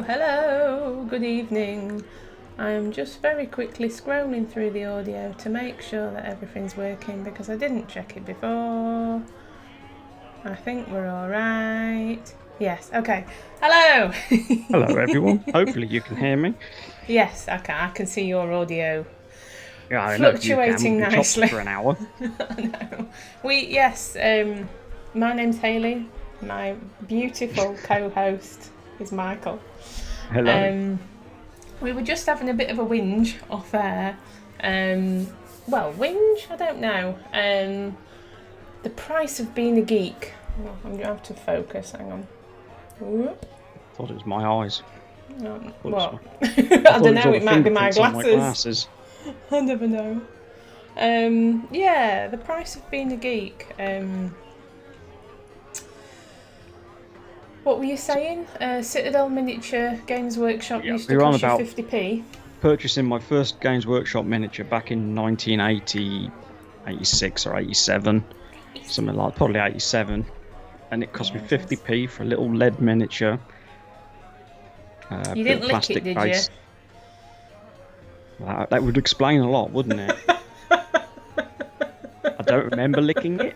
Hello, good evening. I'm just very quickly scrolling through the audio to make sure that everything's working because I didn't check it before. I think we're all right. Yes, okay. Hello! Hello, everyone. Hopefully you can hear me. Yes, I can see your audio Yeah, I know you can. fluctuating We've been chopping nicely. for an hour. No. My name's Hayley. My beautiful co-host is Michael. Hello. We were just having a bit of a whinge off air. Whinge? I don't know. The price of being a geek. Oh, I'm going to have to focus. Hang on. Whoop. Thought it was my eyes. What? I I don't know. It might be my glasses. I never know. The price of being a geek. What were you saying? Citadel Miniature Games Workshop used to cost you 50p. Purchasing my first Games Workshop miniature back in 1980, 86 or 87, something like probably 87, and it cost me 50p for a little lead miniature. You didn't lick it, did base. You? That would explain a lot, wouldn't it? I don't remember licking it.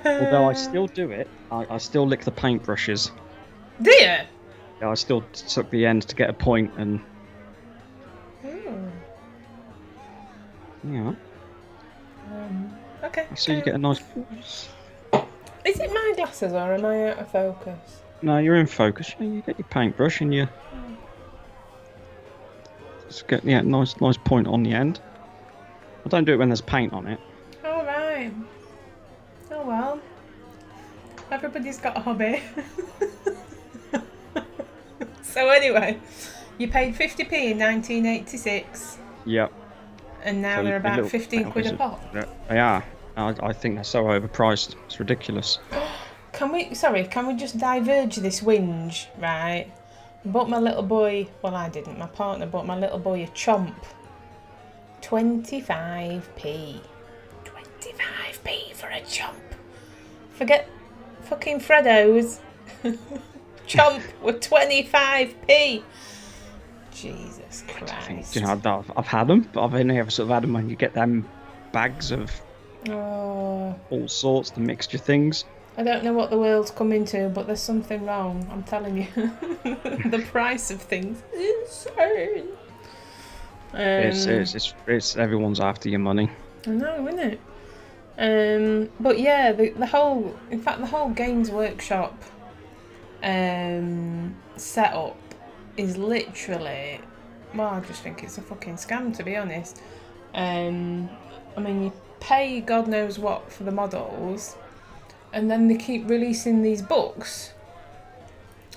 Although I still do it, I still lick the paintbrushes. Do you? Yeah, I still took the end to get a point and... Yeah. Okay. So you get a nice... Is it my glasses or am I out of focus? No, you're in focus. You get your paintbrush and you... Just get nice point on the end. I don't do it when there's paint on it. All right. Oh well. Everybody's got a hobby. So anyway, you paid 50p in 1986. Yep. And now they're about 15 quid a pop. They are. I think they're so overpriced. It's ridiculous. Can we just diverge this whinge, right? I bought my little boy, well I didn't, my partner bought my little boy a chomp. 25p. 25p for a chomp. Forget fucking Freddos. Chomp were 25p. Jesus Christ. You know, I've had them, but I've only ever sort of had them when you get them bags of all sorts, the mixture things. I don't know what the world's coming to, but there's something wrong, I'm telling you. The price of things is insane. It's everyone's after your money. I know, isn't it? But yeah, the whole Games Workshop setup is literally, well, I just think it's a fucking scam, to be honest. I mean, you pay God knows what for the models, and then they keep releasing these books.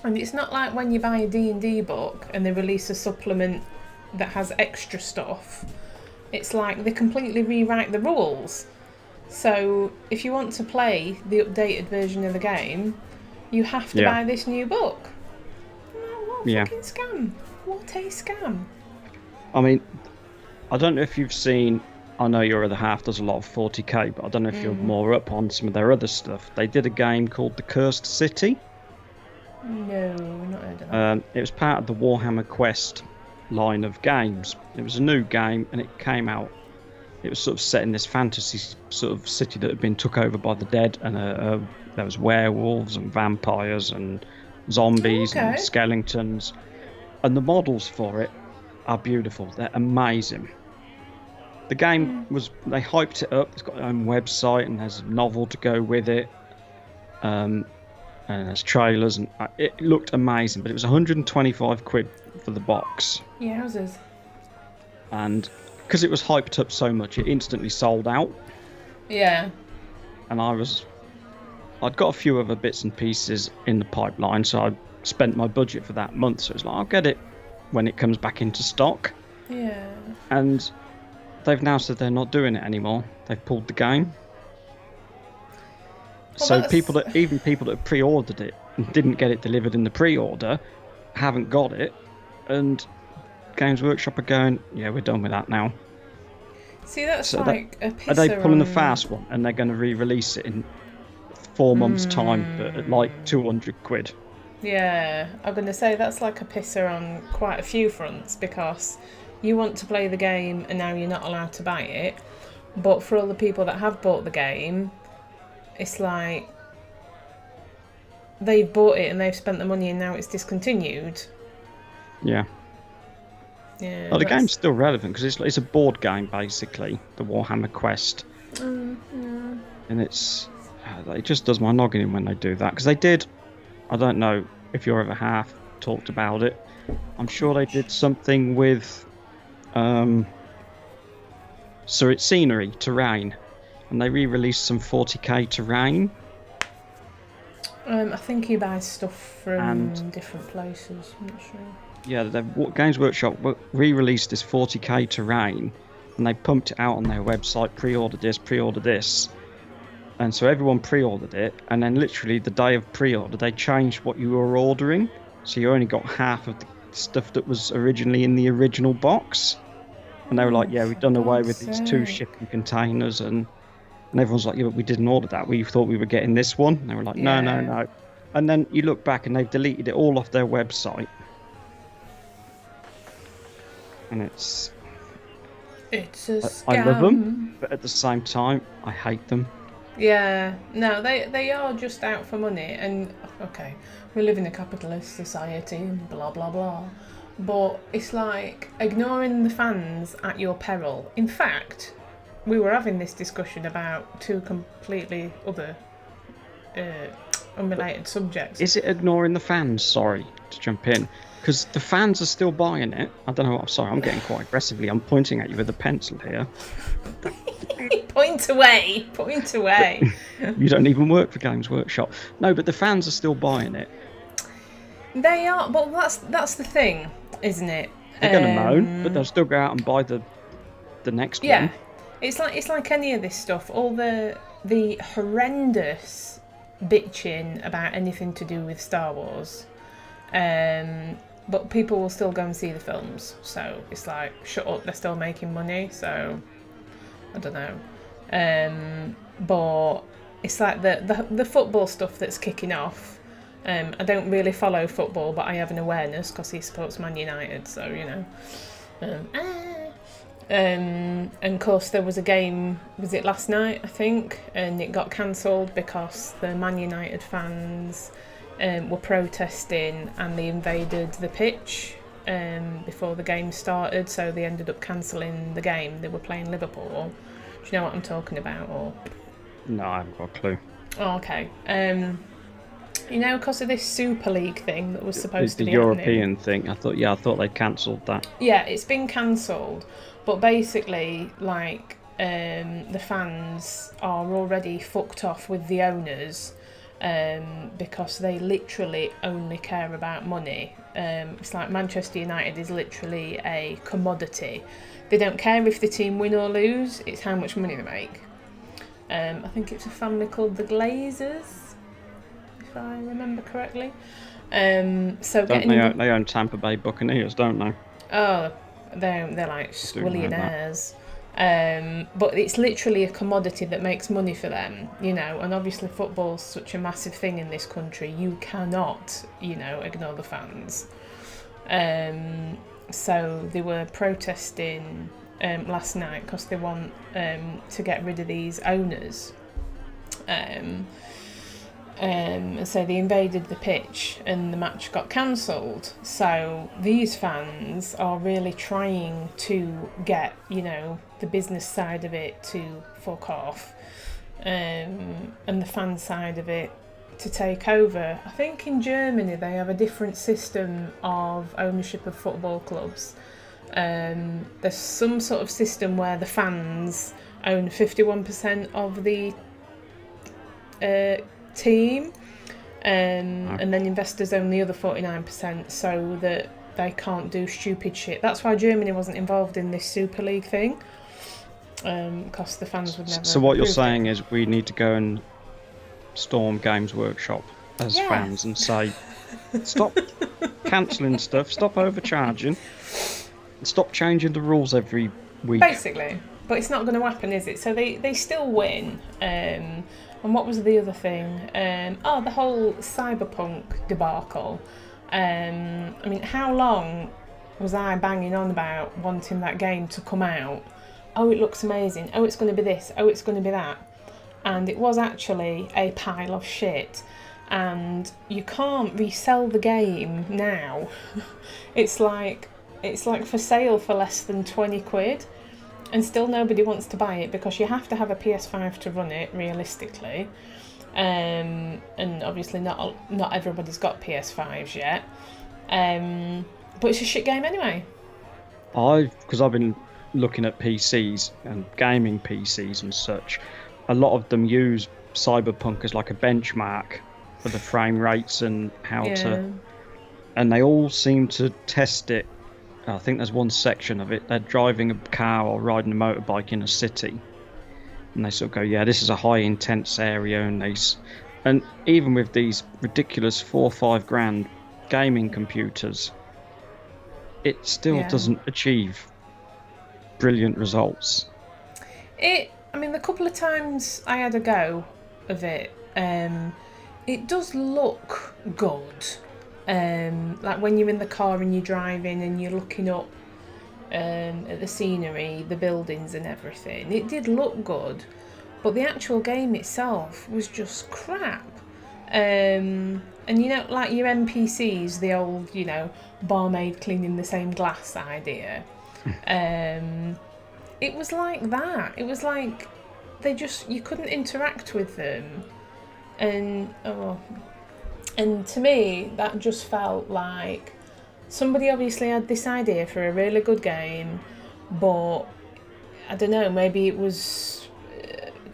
And it's not like when you buy a D&D book and they release a supplement that has extra stuff. It's like they completely rewrite the rules. So if you want to play the updated version of the game, you have to buy this new book. Oh, what a fucking scam. What a scam. I mean, I don't know if you've seen, I know your other half does a lot of 40k, but I don't know if you're more up on some of their other stuff. They did a game called The Cursed City. No, not heard of that. It was part of the Warhammer Quest line of games. It was a new game and it came out. It was sort of set in this fantasy sort of city that had been took over by the dead, and there was werewolves and vampires and zombies and skeletons. And the models for it are beautiful. They're amazing. The game they hyped it up. It's got their own website and there's a novel to go with it. And there's trailers, and it looked amazing, but it was 125 quid for the box. Yeah, houses. And because it was hyped up so much, it instantly sold out. Yeah. And I'd got a few other bits and pieces in the pipeline, so I spent my budget for that month. So it's like, I'll get it when it comes back into stock. Yeah. And they've now said they're not doing it anymore. They've pulled the game. Well, so people that pre-ordered it and didn't get it delivered in the pre-order haven't got it, and Games Workshop are going, yeah, we're done with that now. See, that's so a pisser. Are they pulling the fast one and they're going to re-release it in 4 months' time, but at like 200 quid? Yeah, I'm going to say that's like a pisser on quite a few fronts, because you want to play the game and now you're not allowed to buy it. But for all the people that have bought the game, it's like they've bought it and they've spent the money and now it's discontinued. Yeah. Yeah. Well, the game's still relevant because it's a board game, basically, the Warhammer Quest. Yeah. And it just does my noggin in when they do that. Because they did, I don't know if you're ever half talked about it, I'm sure they did something with scenery, terrain, and they re-released some 40k terrain. I think he buys stuff from different places. I'm not sure. Yeah, Games Workshop re-released this 40k terrain, and they pumped it out on their website. Pre-order this, and so everyone pre-ordered it. And then literally the day of pre-order, they changed what you were ordering, so you only got half of the stuff that was originally in the original box. And they were like, "Yeah, we've done away with these 2 shipping containers," and everyone's like, "Yeah, but we didn't order that. We thought we were getting this one." And they were like, "No, no, no." And then you look back and they've deleted it all off their website. And it's a scam. I love them, but at the same time, I hate them. Yeah, no, they are just out for money. And okay, we live in a capitalist society and blah blah blah, but it's like ignoring the fans at your peril. In fact, we were having this discussion about 2 completely other unrelated subjects. Is it ignoring the fans? Sorry to jump in. Because the fans are still buying it. I don't know. I'm sorry. I'm getting quite aggressively. I'm pointing at you with a pencil here. Point away. Point away. You don't even work for Games Workshop. No, but the fans are still buying it. They are. Well, that's the thing, isn't it? They're going to moan, but they'll still go out and buy the next one. Yeah, it's like any of this stuff. All the horrendous bitching about anything to do with Star Wars. But people will still go and see the films, so it's like, shut up, they're still making money, so I don't know. But it's like the football stuff that's kicking off. I don't really follow football, but I have an awareness because he supports Man United, so you know. And of course there was a game, was it last night I think, and it got cancelled because the Man United fans were protesting and they invaded the pitch before the game started, so they ended up cancelling the game. They were playing Liverpool. Do you know what I'm talking about? Or no, I haven't got a clue. Oh, okay. You know, because of this Super League thing that was supposed to be the European happening. thing. I thought they cancelled that. Yeah, it's been cancelled, but basically, like, the fans are already fucked off with the owners. Because they literally only care about money. It's like Manchester United is literally a commodity. They don't care if the team win or lose, it's how much money they make. I think it's a family called the Glazers, if I remember correctly. So they own Tampa Bay Buccaneers, don't they? Oh, they're like squillionaires. But it's literally a commodity that makes money for them, you know, and obviously football's such a massive thing in this country, you cannot, you know, ignore the fans. So they were protesting last night because they want to get rid of these owners. And so they invaded the pitch and the match got cancelled. So these fans are really trying to get, you know, the business side of it to fuck off, and the fan side of it to take over. I think in Germany they have a different system of ownership of football clubs. There's some sort of system where the fans own 51% of the team, and then investors own the other 49%, so that they can't do stupid shit. That's why Germany wasn't involved in this Super League thing, because the fans would never. So what you're saying is we need to go and storm Games Workshop as fans and say, stop cancelling stuff, stop overcharging, and stop changing the rules every week. Basically. But it's not going to happen, is it? So they still win. And what was the other thing? The whole cyberpunk debacle. I mean, how long was I banging on about wanting that game to come out? Oh, it looks amazing. Oh, it's going to be this. Oh, it's going to be that. And it was actually a pile of shit. And you can't resell the game now. It's like for sale for less than 20 quid. And still nobody wants to buy it because you have to have a PS5 to run it, realistically. And obviously not everybody's got PS5s yet. But it's a shit game anyway. Because I've been looking at PCs and gaming PCs and such, a lot of them use Cyberpunk as like a benchmark for the frame rates and and they all seem to test it. I think there's one section of it, they're driving a car or riding a motorbike in a city, and they sort of go, yeah, this is a high intense area, and even with these ridiculous 4 or 5 grand gaming computers, it still doesn't achieve brilliant results. I mean, the couple of times I had a go of it, it does look good. Like when you're in the car and you're driving and you're looking up at the scenery, the buildings and everything, it did look good, but the actual game itself was just crap. And you know, like your NPCs, the old, you know, barmaid cleaning the same glass idea. It was like that. It was like you couldn't interact with them, and to me, that just felt like somebody obviously had this idea for a really good game, but I don't know, maybe it was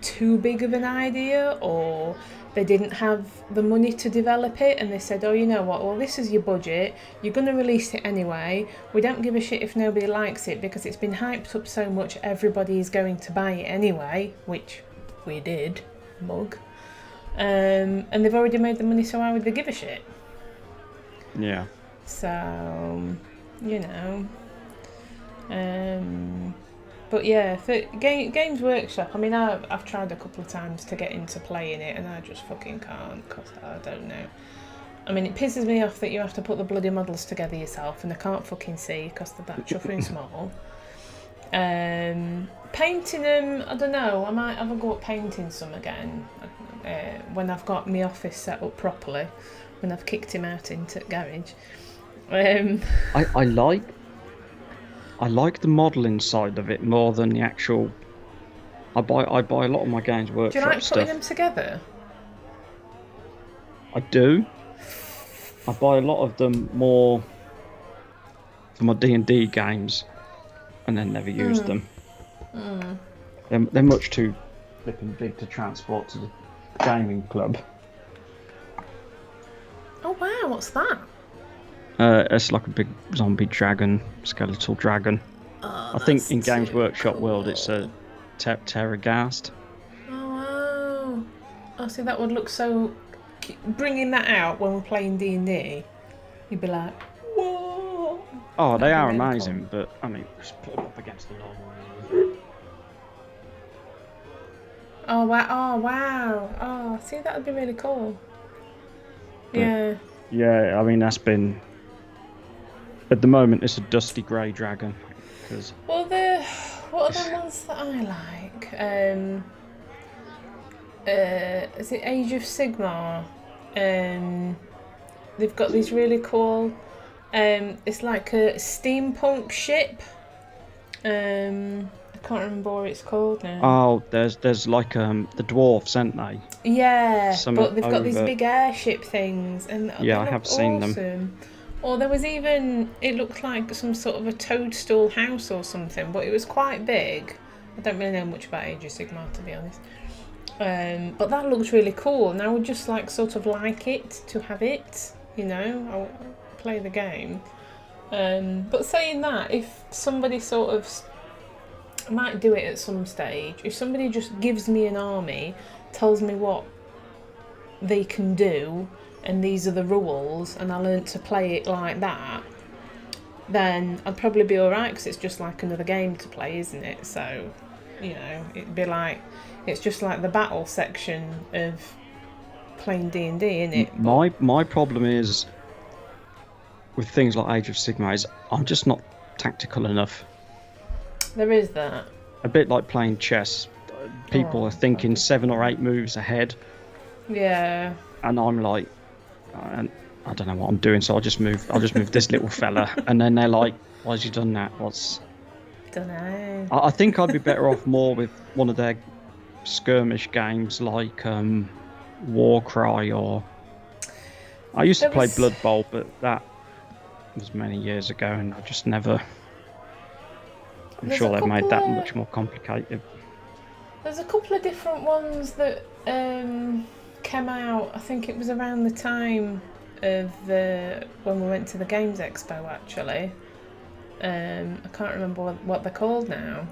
too big of an idea, or they didn't have the money to develop it, and they said, oh, you know what, well, this is your budget, you're going to release it anyway, we don't give a shit if nobody likes it because it's been hyped up so much everybody is going to buy it anyway, which we did, mug. And they've already made the money, so why would they give a shit? Yeah. So, you know. But yeah, for Games Workshop, I mean, I've tried a couple of times to get into playing it, and I just fucking can't, because I don't know. I mean, it pisses me off that you have to put the bloody models together yourself, and I can't fucking see because they're that chuffing small. Painting them, I don't know, I might have a go at painting some again. When I've got my office set up properly, when I've kicked him out into the garage. I like the modelling side of it more than the actual. I buy a lot of my Games Workshop stuff. Do you like stuff. putting them together? I do. I buy a lot of them more for my D&D games, and then never use them. They're much too flipping big to transport to the gaming club. Oh wow, what's that? It's like a big zombie dragon, skeletal dragon. Oh, I think in Games Workshop world it's a Terragast. Oh wow! Oh, see, that would look so. Bringing that out when we're playing D&D, you'd be like, whoa! Oh, they are amazing, but I mean, just put them up against the normal. Oh wow! Oh wow! Oh, see, that would be really cool. Yeah. Yeah, I mean that's been. At the moment, it's a dusty grey dragon. Well, what are the ones that I like? Is it Age of Sigmar? They've got these really cool. It's like a steampunk ship. I can't remember what it's called now. Oh, there's like the dwarfs, aren't they? Yeah, but they've got these big airship things, and yeah, I have seen them. Or there was even, it looked like some sort of a toadstool house or something, but it was quite big. I don't really know much about Age of Sigmar, to be honest. But that looked really cool, and I would just like sort of like it to have it, you know, I'll play the game. But saying that, if somebody sort of, I might do it at some stage, if somebody just gives me an army, tells me what they can do, and these are the rules, and I learnt to play it like that, then I'd probably be alright, because it's just like another game to play, isn't it? So, you know, it'd be like, It's just like the battle section of playing D&D, isn't it? My problem is with things like Age of Sigmar is I'm just not tactical enough. There is that. A bit like playing chess. People are thinking 7 or 8 moves ahead. Yeah. And I'm like, I don't know what I'm doing, so I'll just move this little fella, and then they're like, why has you done that? Don't know. I think I'd be better off more with one of their skirmish games like Warcry, or I used to play Blood Bowl, but that was many years ago, and I just never. I'm sure they've made that much more complicated. There's a couple of different ones that came out. I think it was around the time of when we went to the Games Expo, actually. I can't remember what they're called now.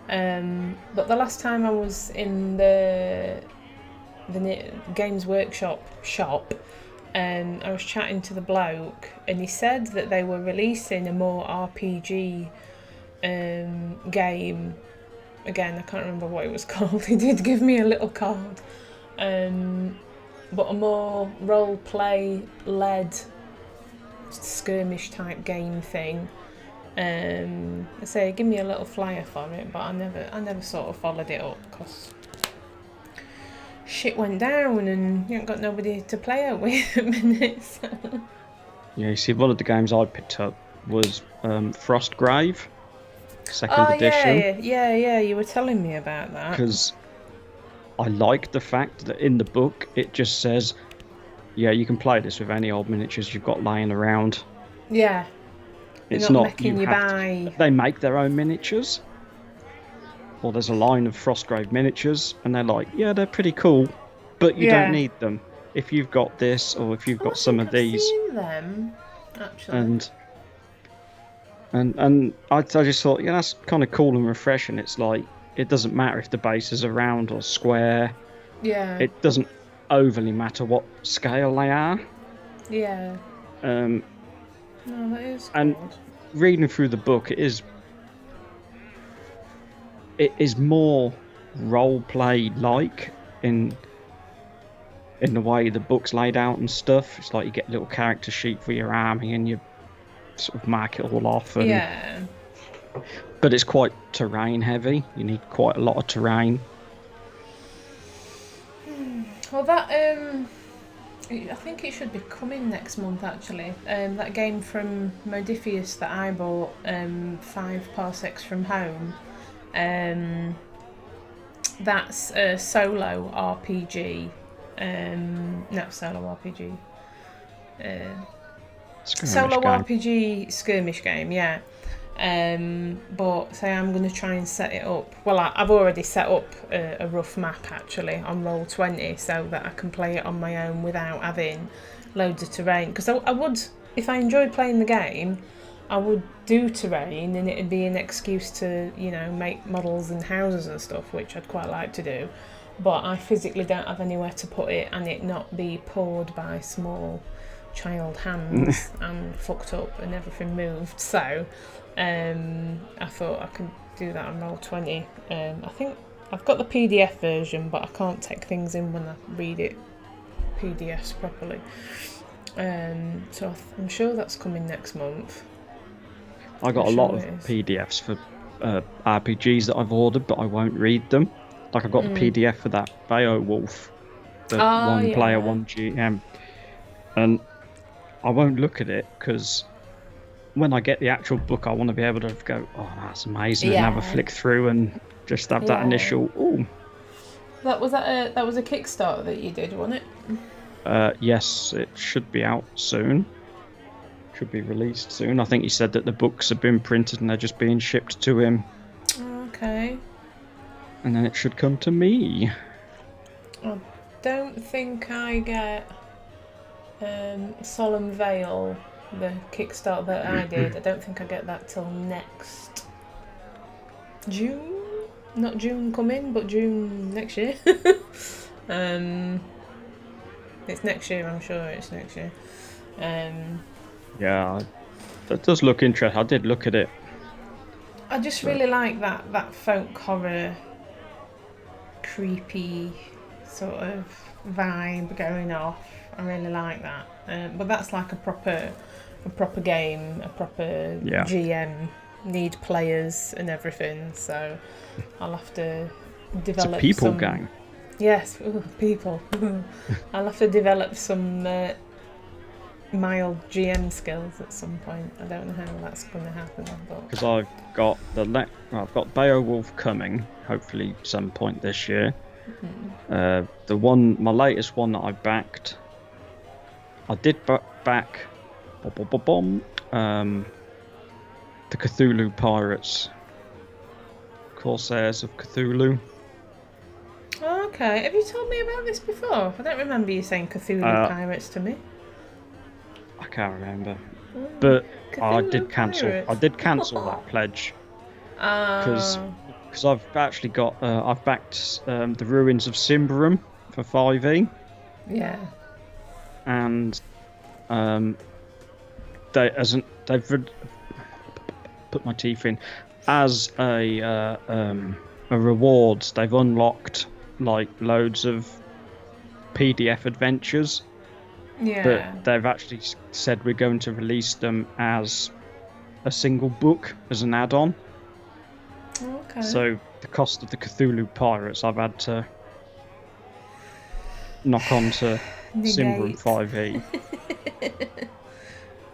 But the last time I was in the Games Workshop shop, I was chatting to the bloke, and he said that they were releasing a more RPG game. Again, I can't remember what it was called. He did give me a little card. But a more role-play led skirmish type game thing. I say, give me a little flyer for it, but I never sort of followed it up because shit went down and you ain't got nobody to play it with at minutes. Yeah, you see, one of the games I picked up was Frostgrave, second edition. Yeah, you were telling me about that. Because I like the fact that in the book it just says, yeah, you can play this with any old miniatures you've got laying around. Yeah. It's not making you buy. They make their own miniatures. Or there's a line of Frostgrave miniatures, and they're like, yeah, they're pretty cool, but you don't need them. If you've got this, or if you've got some of these. I've seen them, actually. And I just thought, yeah, that's kind of cool and refreshing. It's like, it doesn't matter if the base is a round or square. Yeah. It doesn't overly matter what scale they are. Yeah. No, that is and good. Reading through the book, it is more role play like in the way the book's laid out and stuff. It's like you get a little character sheet for your army and you sort of mark it all off. And, yeah. But it's quite terrain heavy. You need quite a lot of terrain. Well, that I think it should be coming next month, actually. That game from Modiphius that I bought, 5 Parsecs from Home. That's a solo RPG. Not solo RPG. Solo game. RPG skirmish game, yeah. But say I'm going to try and set it up. Well, I've already set up a rough map actually on Roll20 so that I can play it on my own without having loads of terrain. Because I would, if I enjoyed playing the game, I would do terrain and it'd be an excuse to, make models and houses and stuff, which I'd quite like to do. But I physically don't have anywhere to put it and it not be poured by small child hands and fucked up and everything moved. So I thought I could do that on Roll20. I think I've got the PDF version, but I can't take things in when I read it PDFs properly. So I'm sure that's coming next month. I got a lot of PDFs for RPGs that I've ordered, but I won't read them. Like I got the PDF for that Beowulf, the one player, one GM, and I won't look at it because when I get the actual book, I want to be able to go, oh, that's amazing, and have a flick through and just have that initial, ooh. That was a Kickstarter that you did, wasn't it? Yes, it should be out soon. Should be released soon. I think he said that the books have been printed and they're just being shipped to him. Okay. And then it should come to me. I don't think I get Solemn Veil, the Kickstarter that I did. I don't think I get that till next June. Not June coming, but June next year. It's next year, I'm sure it's next year. Yeah, that does look interesting. I did look at it. I just really like that folk horror creepy sort of vibe going off. I really like that. But that's like a proper game, a proper Yeah. GM. Need players and everything. So I'll have to It's develop a people some. game. Yes, people. I'll have to develop some mild GM skills at some point. I don't know how that's going to happen, but Because I've got Beowulf coming, hopefully some point this year. My latest one that I backed, I did back the Cthulhu Pirates, Corsairs of Cthulhu. Oh, okay. Have you told me about this before? I don't remember you saying Cthulhu Pirates to me. I can't remember, but I Cthulhu did cancel. Pirates. I did cancel that pledge because I've actually got I've backed the Ruins of Cymberum for 5e. Yeah. And they've put my teeth in as a rewards. They've unlocked like loads of PDF adventures. Yeah. But they've actually said we're going to release them as a single book, as an add-on. Okay. So the cost of the Cthulhu Pirates I've had to knock on to Cymberum 5e.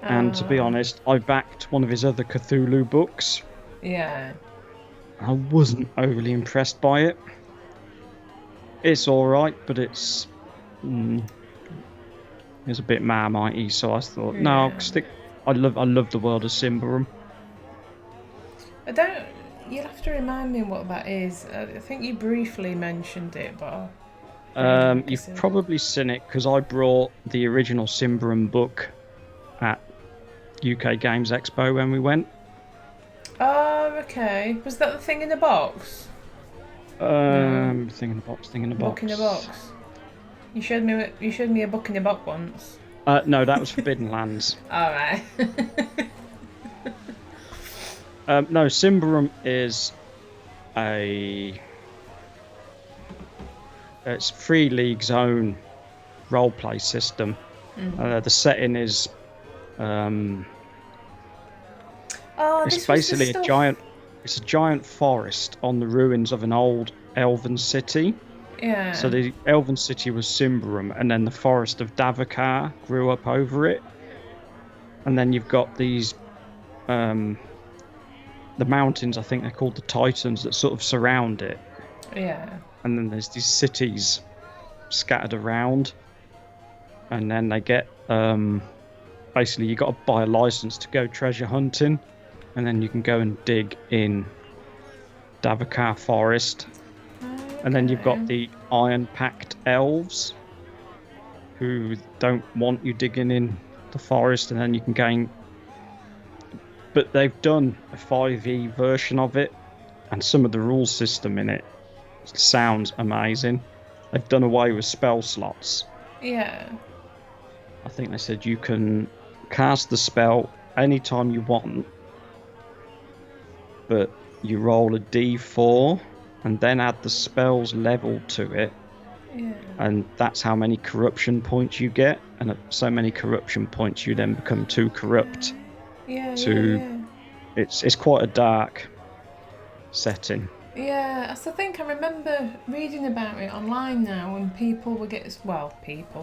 And to be honest, I backed one of his other Cthulhu books. Yeah. I wasn't overly impressed by it. It's alright, but it's a bit Marmite-y, so I thought, no, I'll stick. I love the world of Cymberum. You'll have to remind me what that is. I think you briefly mentioned it, but You've probably seen it because I brought the original Cymberum book at UK Games Expo when we went. Oh, okay. Was that the thing in the box? Thing in the box. Book in the box. You showed me a book in the box once. No, that was Forbidden Lands. All right. No, Cymberum is it's Free League's own roleplay system. The setting is it's basically a giant forest on the ruins of an old elven city. Yeah. So the elven city was Cymberum, and then the forest of Davokar grew up over it. And then you've got these the mountains, I think they're called the Titans, that sort of surround it. Yeah. And then there's these cities scattered around. And then they get basically you got to buy a license to go treasure hunting, and then you can go and dig in Davokar Forest. And then you've got the Iron-Pact elves who don't want you digging in the forest, and then you can gain. But they've done a 5e version of it, and some of the rule system in it sounds amazing. They've done away with spell slots. Yeah. I think they said you can cast the spell anytime you want, but you roll a d4 and then add the spell's level to it. Yeah. And that's how many corruption points you get, and at so many corruption points you then become too corrupt. Yeah. It's quite a dark setting. Yeah, I think I remember reading about it online now, when people were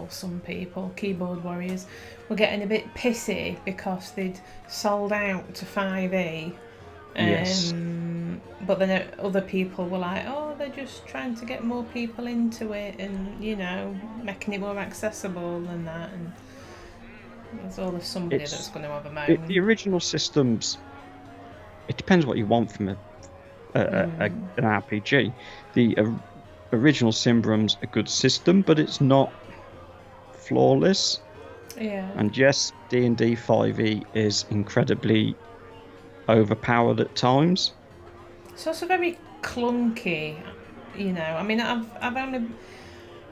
some people, keyboard warriors, were getting a bit pissy because they'd sold out to 5e. Yes. But then other people were like, oh, they're just trying to get more people into it and, making it more accessible and that. And there's always somebody that's going to have a moan. The original systems, it depends what you want from an RPG. The original Cymberum's a good system, but it's not flawless. Yeah. And yes, D&D 5e is incredibly overpowered at times. It's also very clunky, I mean, I've only,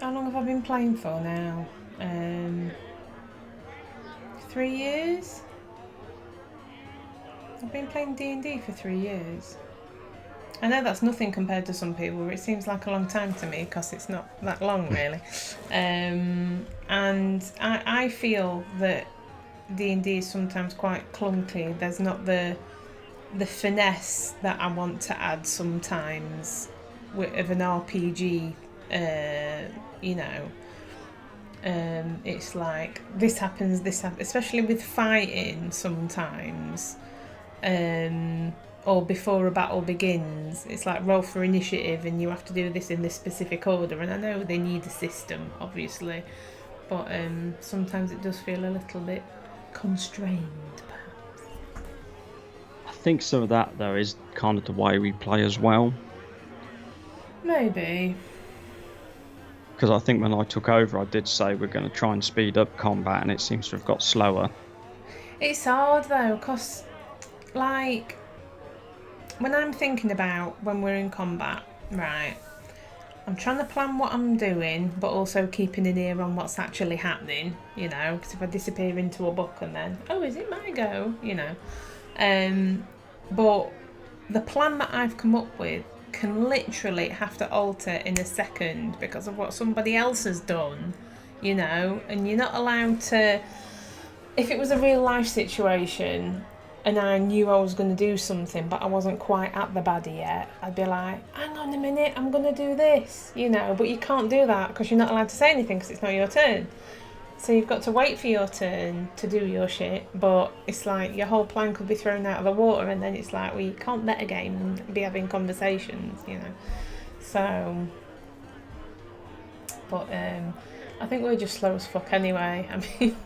how long have I been playing for now? 3 years. I've been playing D&D for 3 years. I know that's nothing compared to some people, but it seems like a long time to me because it's not that long, really. And I feel that D&D is sometimes quite clunky. There's not the finesse that I want to add sometimes of an RPG, you know. It's like this happens, especially with fighting sometimes, or before a battle begins. It's like roll for initiative and you have to do this in this specific order, and I know they need a system, obviously, but sometimes it does feel a little bit constrained, perhaps. I think some of that, though, is kind of the way we play as well. Maybe. Because I think when I took over, I did say we're going to try and speed up combat, and it seems to have got slower. It's hard, though, because, like, when I'm thinking about when we're in combat, right, I'm trying to plan what I'm doing, but also keeping an ear on what's actually happening, you know, because if I disappear into a book and then, oh, is it my go, you know. But the plan that I've come up with can literally have to alter in a second because of what somebody else has done, you know, and you're not allowed to. If it was a real life situation and I knew I was going to do something but I wasn't quite at the baddie yet, I'd be like, hang on a minute, I'm going to do this, you know, but you can't do that because you're not allowed to say anything because it's not your turn. So you've got to wait for your turn to do your shit, but it's like your whole plan could be thrown out of the water, and then it's like, well, you can't metagame and be having conversations, you know. So, but I think we're just slow as fuck anyway. I mean,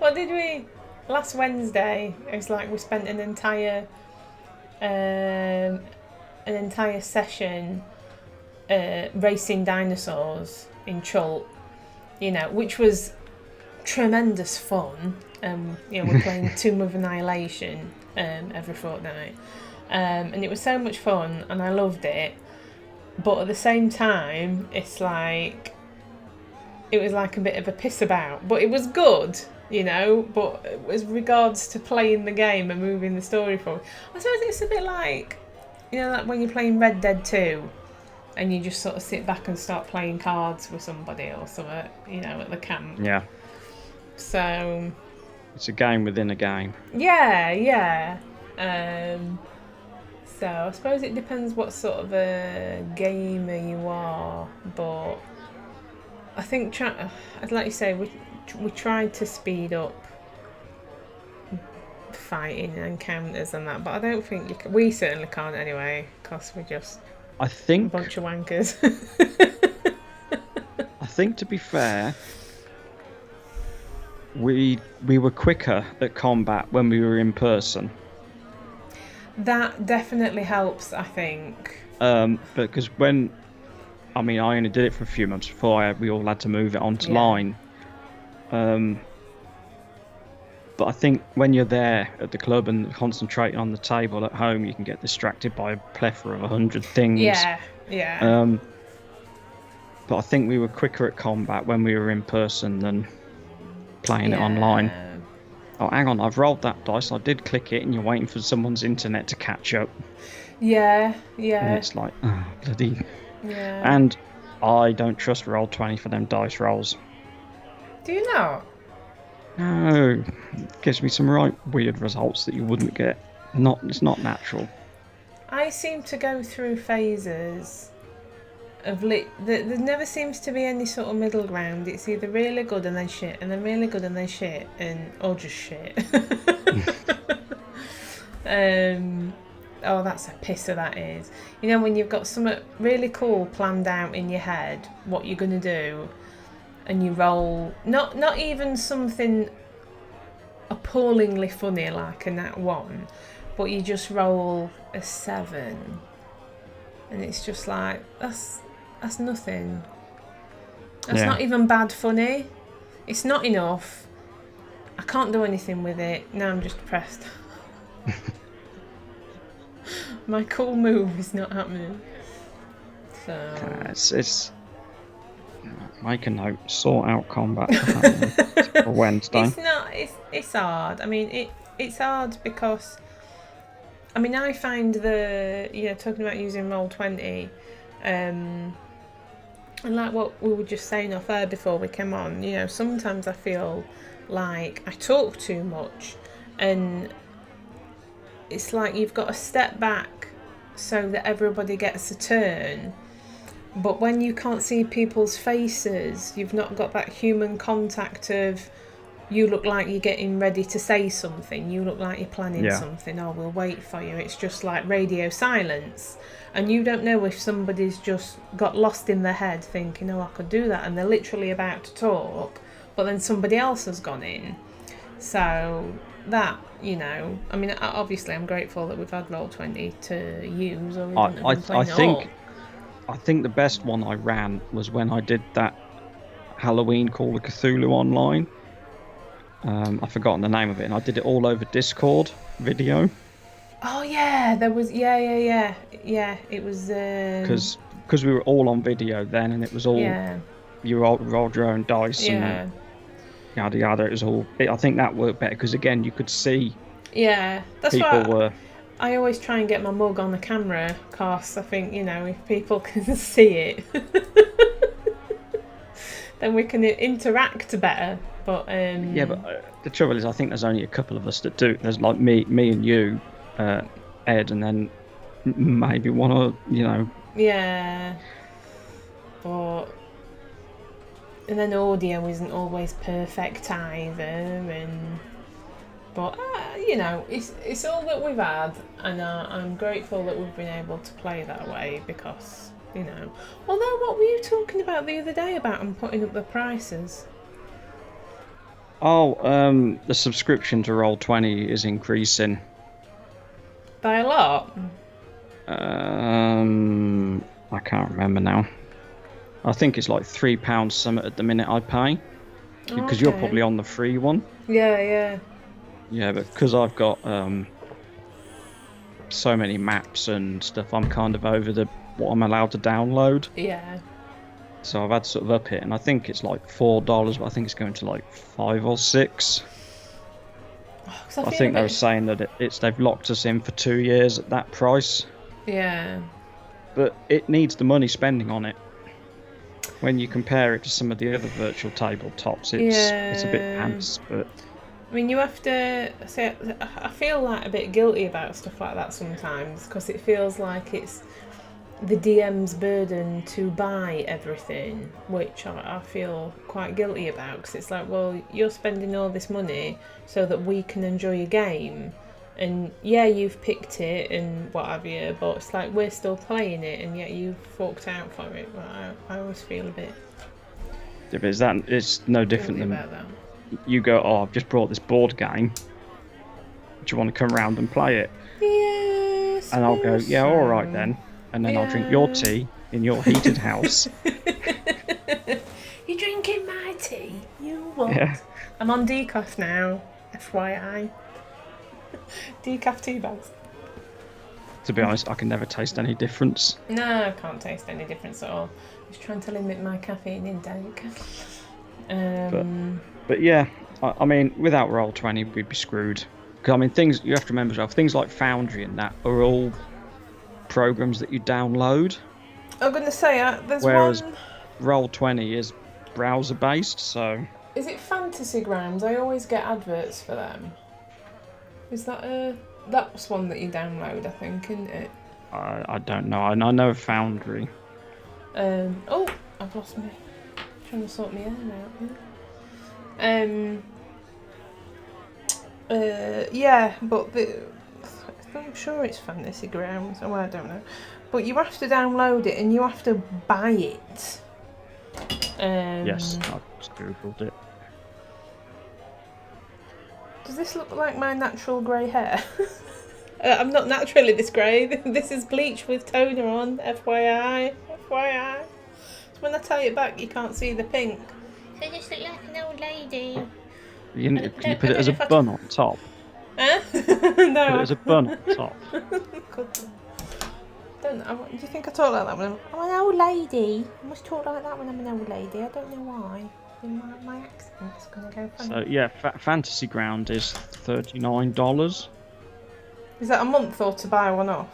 what did we last Wednesday? It was like we spent an entire session racing dinosaurs in Chult, you know, which was tremendous fun. You know, we're playing Tomb of Annihilation every fortnight, and it was so much fun, and I loved it. But at the same time, it's like it was like a bit of a piss about, but it was good, you know. But as regards to playing the game and moving the story forward, I suppose it's a bit like, you know, like when you're playing Red Dead 2. And you just sort of sit back and start playing cards with somebody or something, you know, at the camp. Yeah. So. It's a game within a game. Yeah. So I suppose it depends what sort of a gamer you are, but I think, like you say, we tried to speed up fighting and encounters and that, but I don't think we certainly can't anyway, because we're just. I think a bunch of wankers. I think, to be fair, we were quicker at combat when we were in person. That definitely helps, I think. Because I only did it for a few months before we all had to move it onto line. But I think when you're there at the club and concentrating on the table at home, you can get distracted by a plethora of 100 things. Yeah. But I think we were quicker at combat when we were in person than playing it online. Oh, hang on, I've rolled that dice. I did click it, and you're waiting for someone's internet to catch up. Yeah. And it's like, oh, bloody. Yeah. And I don't trust Roll20 for them dice rolls. Do you not? No, it gives me some right weird results that you wouldn't get. It's not natural. I seem to go through phases of there never seems to be any sort of middle ground. It's either really good and then shit, and then really good and then shit, or just shit. Oh, that's a pisser, that is. You know, when you've got something really cool planned out in your head, what you're going to do, and you roll, not even something appallingly funny like a nat 1, but you just roll a 7, and it's just like, that's nothing. That's not even bad funny. It's not enough. I can't do anything with it. Now I'm just depressed. My cool move is not happening. So it's make a note. Sort out combat for Wednesday. It's not. It's hard. I mean, it's hard because I mean, I find talking about using Roll20, and like what we were just saying off air before we came on, sometimes I feel like I talk too much, and it's like you've got to step back so that everybody gets a turn. But when you can't see people's faces, you've not got that human contact of, you look like you're getting ready to say something, you look like you're planning something, or we'll wait for you. It's just like radio silence. And you don't know if somebody's just got lost in their head thinking, oh, I could do that, and they're literally about to talk, but then somebody else has gone in. So that, I mean, obviously I'm grateful that we've had Roll20 to use, or we wouldn't have been playing at all. I think the best one I ran was when I did that Halloween Call of Cthulhu online. I've forgotten the name of it, and I did it all over Discord video. Oh yeah, there was yeah. It was because we were all on video then, and it was all you rolled your own dice and yada yada. It was all. I think that worked better because again you could see. Yeah, that's people why were. I always try and get my mug on the camera, cause I think if people can see it, then we can interact better. But yeah, but the trouble is, I think there's only a couple of us that do. There's like me and you, Ed, and then maybe one or Yeah. But and then audio isn't always perfect either, but it's all that we've had, and I'm grateful that we've been able to play that way because Although, what were you talking about the other day about them putting up the prices? Oh, the subscription to Roll20 is increasing. By a lot? I can't remember now. I think it's like £3 something at the minute I pay. Because you're probably on the free one. Yeah. Yeah, but because I've got so many maps and stuff, I'm kind of over what I'm allowed to download. Yeah. So I've had to sort of up it, and I think it's like $4, but I think it's going to like $5 or $6. I think they were saying that they've locked us in for 2 years at that price. Yeah. But it needs the money spending on it. When you compare it to some of the other virtual tabletops, it's a bit pants, but... I mean, you have to say, I feel like a bit guilty about stuff like that sometimes, because it feels like it's the DM's burden to buy everything, which I feel quite guilty about, because it's like, well, you're spending all this money so that we can enjoy a game, and yeah, you've picked it and what have you, but it's like we're still playing it, and yet you've forked out for it. I always feel a bit... Yeah, but it's no different than... about that. You go, oh, I've just brought this board game. Do you want to come round and play it? Yes. And I'll go, yeah, all right then. And then I'll drink your tea in your heated house. You're drinking my tea? You what? Yeah. I'm on decaf now, FYI. Decaf tea bags. To be honest, I can never taste any difference. No, I can't taste any difference at all. I'm just trying to limit my caffeine intake. But yeah, I mean, without Roll20, we'd be screwed. Because I mean, things you have to remember as well. Things like Foundry and that are all programs that you download. I'm gonna say there's whereas one. Roll20 is browser based, so. Is it Fantasy Grounds? I always get adverts for them. Is that that's one that you download? I think, isn't it? I don't know. I know Foundry. Oh, I've lost me. Trying to sort my hair out. Yeah, but I'm sure it's Fantasy Grounds. Oh, I don't know. But you have to download it and you have to buy it. Yes, I just googled it. Does this look like my natural grey hair? I'm not naturally this grey. This is bleach with toner on. FYI. So when I tie it back, you can't see the pink. So I just look like an old lady. Can you put it as a bun on top? Huh? No. Put it as a bun on top. Do you think I talk like that when I'm an old lady? I must talk like that when I'm an old lady. I don't know why. My accent's going to go funny. So yeah, Fantasy Ground is $39. Is that a month or to buy one off?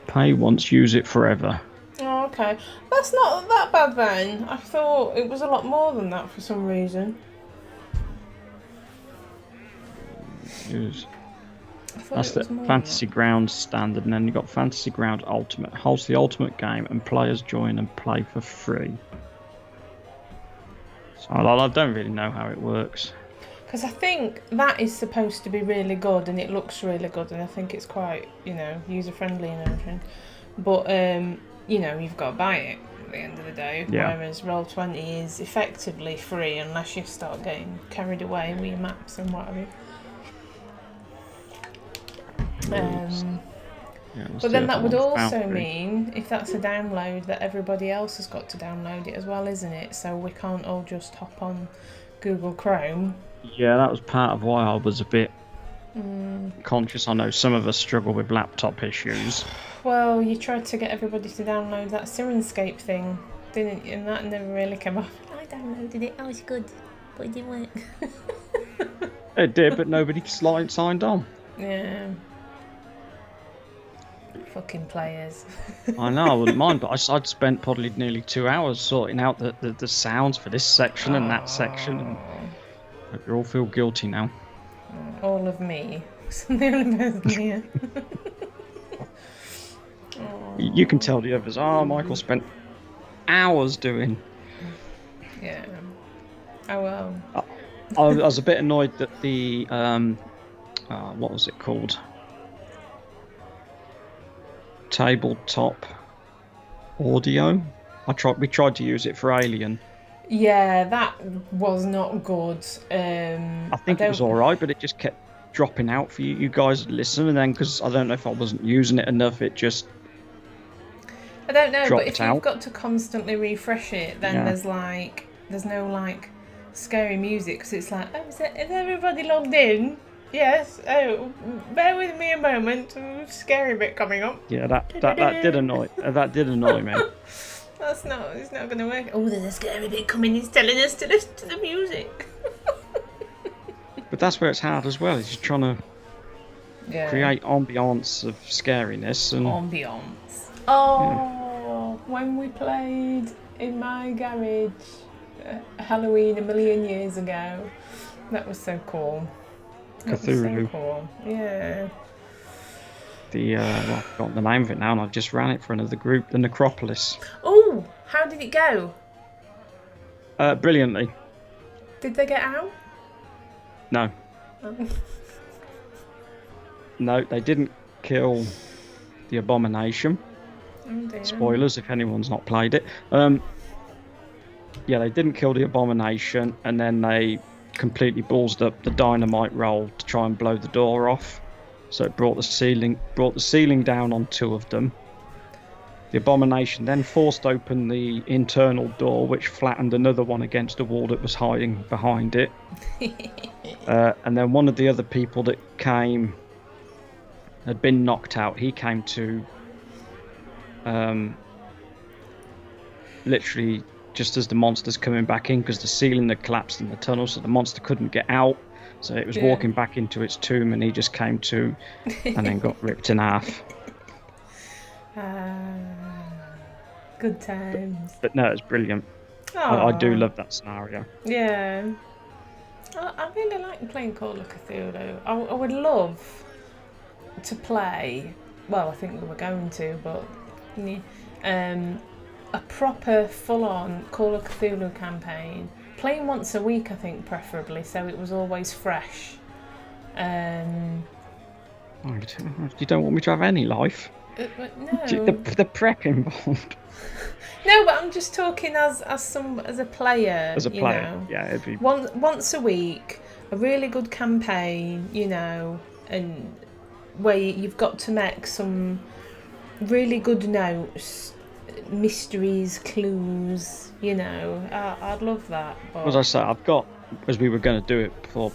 Pay once, use it forever. Oh, okay. That's not that bad then. I thought it was a lot more than that for some reason. That's the Fantasy Grounds standard, and then you've got Fantasy Grounds Ultimate. Holds the ultimate game, and players join and play for free. So I don't really know how it works. Because I think that is supposed to be really good, and it looks really good, and I think it's quite, user friendly and everything. But you've got to buy it at the end of the day. Yeah. Whereas Roll20 is effectively free unless you start getting carried away with your maps and whatever. But then that would also mean, if that's a download, that everybody else has got to download it as well, isn't it? So we can't all just hop on Google Chrome. Yeah, that was part of why I was a bit conscious. I know some of us struggle with laptop issues. Well, you tried to get everybody to download that Sirenscape thing, didn't you? And that never really came off. I downloaded it, that was good, but it didn't work. It did, but nobody signed on. Yeah. Fucking players. I know, I wouldn't mind, but I'd spent probably nearly 2 hours sorting out the sounds for this section and that section, and we all feel guilty now. All of me. The only person here. You can tell the others, Michael spent hours doing. Yeah. Oh well. I was a bit annoyed that the what was it called? Tabletop audio. We tried to use it for Alien. Yeah, that was not good. I think it was all right, but it just kept dropping out for you guys to listen, and then because I don't know if I wasn't using it enough, it just. I don't know, but if out. you've got to constantly refresh it, then there's no scary music, because it's like, is everybody logged in? Yes. Oh, bear with me a moment. Scary bit coming up. Yeah, that did annoy. That did annoy me. It's not going to work. Oh, there's a scary bit coming. He's telling us to listen to the music. But that's where it's hard as well. Is you're trying to create ambiance of scariness and ambiance. Oh, when we played in my garage Halloween a million years ago, that was so cool. Cthulhu. So cool. Yeah. I've forgotten the name of it now, and I just ran it for another group, the Necropolis. Oh, how did it go? Brilliantly. Did they get out? No. Oh. No, they didn't kill the Abomination. Oh dear. Spoilers if anyone's not played it. Yeah, they didn't kill the Abomination, and then they completely ballsed up the dynamite roll to try and blow the door off. So it brought the ceiling down on 2 of them. The Abomination then forced open the internal door, which flattened another one against a wall that was hiding behind it. And then one of the other people that came had been knocked out. He came to literally just as the monster's coming back in, because the ceiling had collapsed in the tunnel, so the monster couldn't get out. So it was walking back into its tomb, and he just came to and then got ripped in half. Good times. But no, it's brilliant. I do love that scenario. Yeah. I really like playing Call of Cthulhu. I would love to play, well, I think we were going to, but a proper full-on Call of Cthulhu campaign. Playing once a week, I think, preferably, so it was always fresh. You don't want me to have any life? No. The prep involved. No, but I'm just talking as a player. As a player, yeah, it'd be once a week, a really good campaign, and where you've got to make some really good notes, mysteries, clues. I'd love that. But... As I say, I've got, as we were going to do it for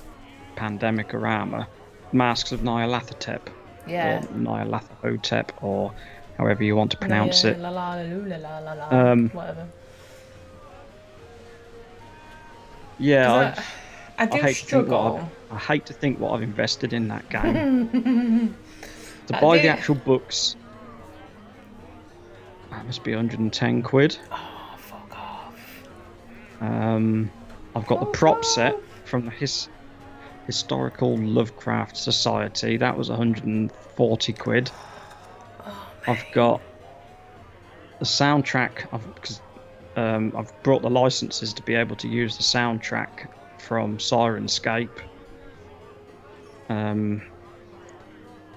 Pandemicrama, Masks of Nyarlathotep. Yeah. Or Nyarlathotep, or however you want to pronounce it. Whatever. Yeah, I do hate to think struggle. I hate to think what I've invested in that game. To I buy do. the actual books, that must be 110 quid. Oh, fuck off. I've got the Fuck prop set off. from the Historical Lovecraft Society. That was 140 quid. Oh, I've got the soundtrack. I've brought the licenses to be able to use the soundtrack from Sirenscape.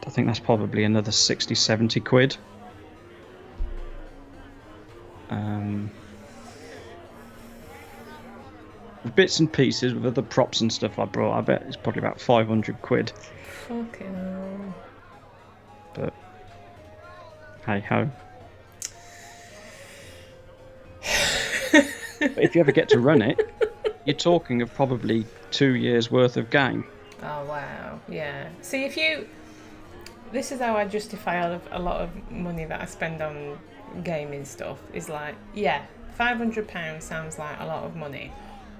I think that's probably another 60, 70 quid. Bits and pieces with other props and stuff I brought, I bet it's probably about 500 quid. fucking hell. But hey ho. But if you ever get to run it, you're talking of probably 2 years worth of game. Oh, wow. Yeah. See, this is how I justify a lot of money that I spend on gaming stuff. Is like, yeah, £500 sounds like a lot of money,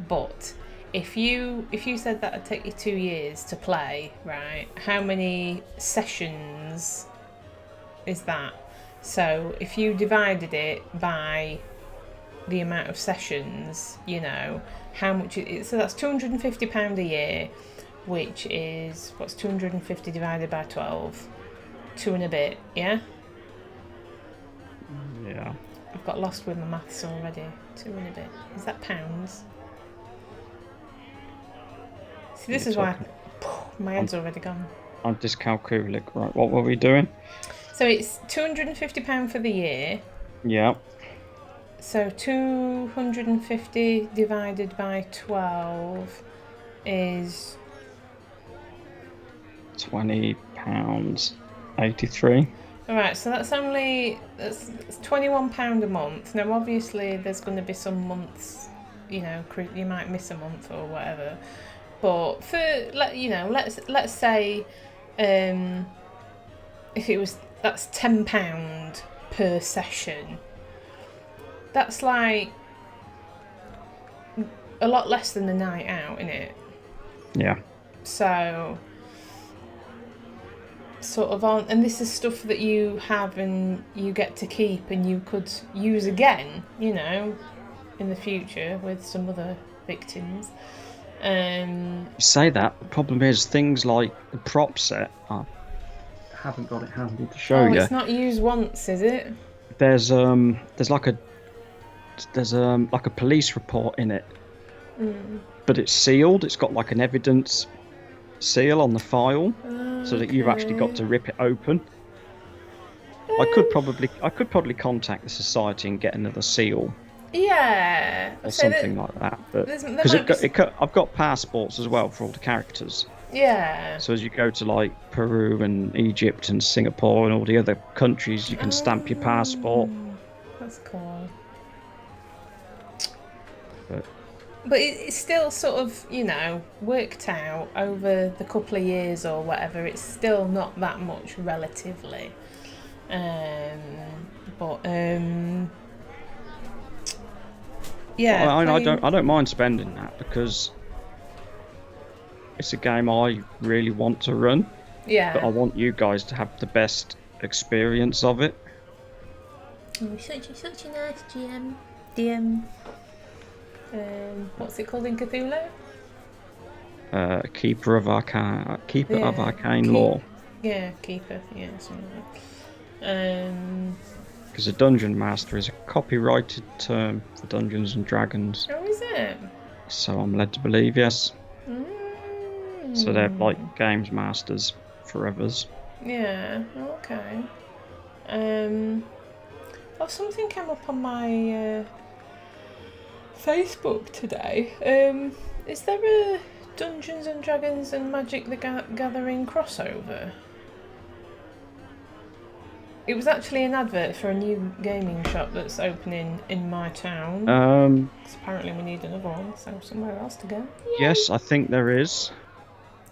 but if you said that it'd take you 2 years to play, right? How many sessions is that? So if you divided it by the amount of sessions, you know, how much so that's £250 a year, which is, what's 250 divided by 12? 2 and a bit, yeah? Yeah. I've got lost with my maths already. 2 and a bit. Is that pounds? See, this is why my head's already gone. I'm dyscalculic. Right, what were we doing? So it's £250 for the year. Yeah. So 250 divided by 12 is £20.83. alright, so that's it's £21 a month. Now obviously there's going to be some months, you know, you might miss a month or whatever. But let's say if it was, that's £10 per session. That's like a lot less than a night out, innit? Yeah. So sort of on, and this is stuff that you have and you get to keep and you could use again, you know, in the future with some other victims. You say that, the problem is things like the prop set, I haven't got it handy to show you. It's not used once, is it? There's like a police report in it, but it's sealed. It's got like an evidence seal on the file, so that you've actually got to rip it open. I could probably contact the society and get another seal. Yeah, or something like that. But because I've got passports as well for all the characters. Yeah. So as you go to like Peru and Egypt and Singapore and all the other countries, you can stamp your passport. That's cool. But it's still sort of, you know, worked out over the couple of years or whatever. It's still not that much relatively. Yeah. I don't mind spending that because it's a game I really want to run. Yeah. But I want you guys to have the best experience of it. Oh, such a nice DM. What's it called in Cthulhu? Keeper of Arcane Lore. Yeah, Keeper. Yeah, something like that. Because a dungeon master is a copyrighted term for Dungeons and Dragons. Oh, is it? So I'm led to believe, yes. Mm. So they're like games masters for others. Yeah. Okay. Something came up on my Facebook today. Is there a Dungeons and Dragons and Magic the Gathering crossover? It was actually an advert for a new gaming shop that's opening in my town. 'Cause apparently we need another one, so somewhere else to go. Yay. Yes, I think there is.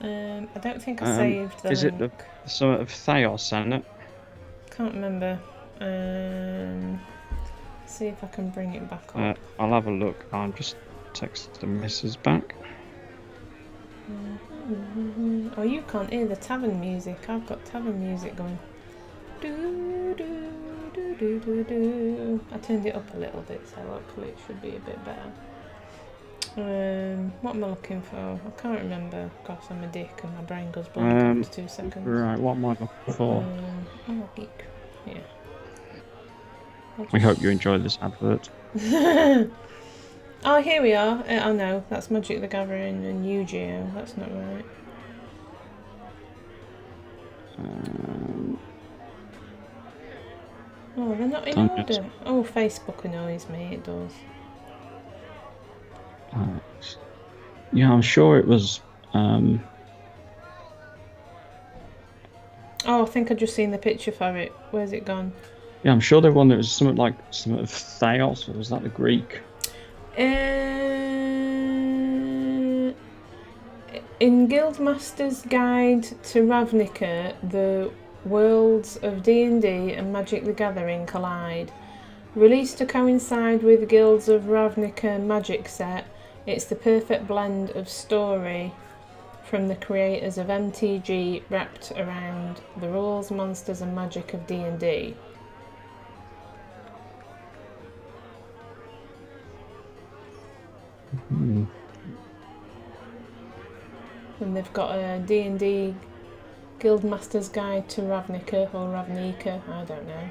I don't think I saved the Is link. it the Summit of Theos, isn't it? Can't remember. See if I can bring it back up. I'll have a look. I'm just texting Mrs. back. Oh, you can't hear the tavern music. I've got tavern music going. Do, do, do, do, do, do. I turned it up a little bit, so hopefully it should be a bit better. What am I looking for? I can't remember. Gosh, I'm a dick and my brain goes blank after 2 seconds. Right, what am I looking for? Oh, geek. Yeah. We hope you enjoy this advert. Oh, here we are. Oh no, that's Magic the Gathering and Yu-Gi-Oh. That's not right. Oh, they're not in order. Oh, Facebook annoys me, it does. Yeah, I'm sure it was... Oh, I think I've just seen the picture for it. Where's it gone? Yeah, I'm sure the one that was something like something of Theos, or was that the Greek? In Guildmaster's Guide to Ravnica, the worlds of D&D and Magic the Gathering collide. Released to coincide with Guilds of Ravnica Magic set, it's the perfect blend of story from the creators of MTG wrapped around the rules, monsters and magic of D&D. Hmm. And they've got a D&D Guildmaster's Guide to Ravnica or Ravnica, I don't know.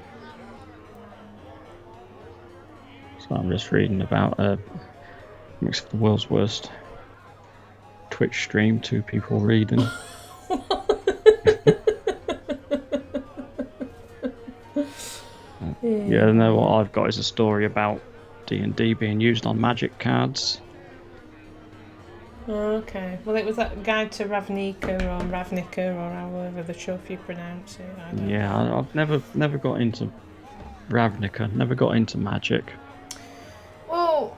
So I'm just reading about the world's worst Twitch stream, 2 people reading. Yeah, and then what I've got is a story about D&D being used on magic cards. Oh, okay. Well, it was that Guide to Ravnica or Ravnica or however the chuff you pronounce it. I don't know. I've never got into Ravnica, never got into magic. Well,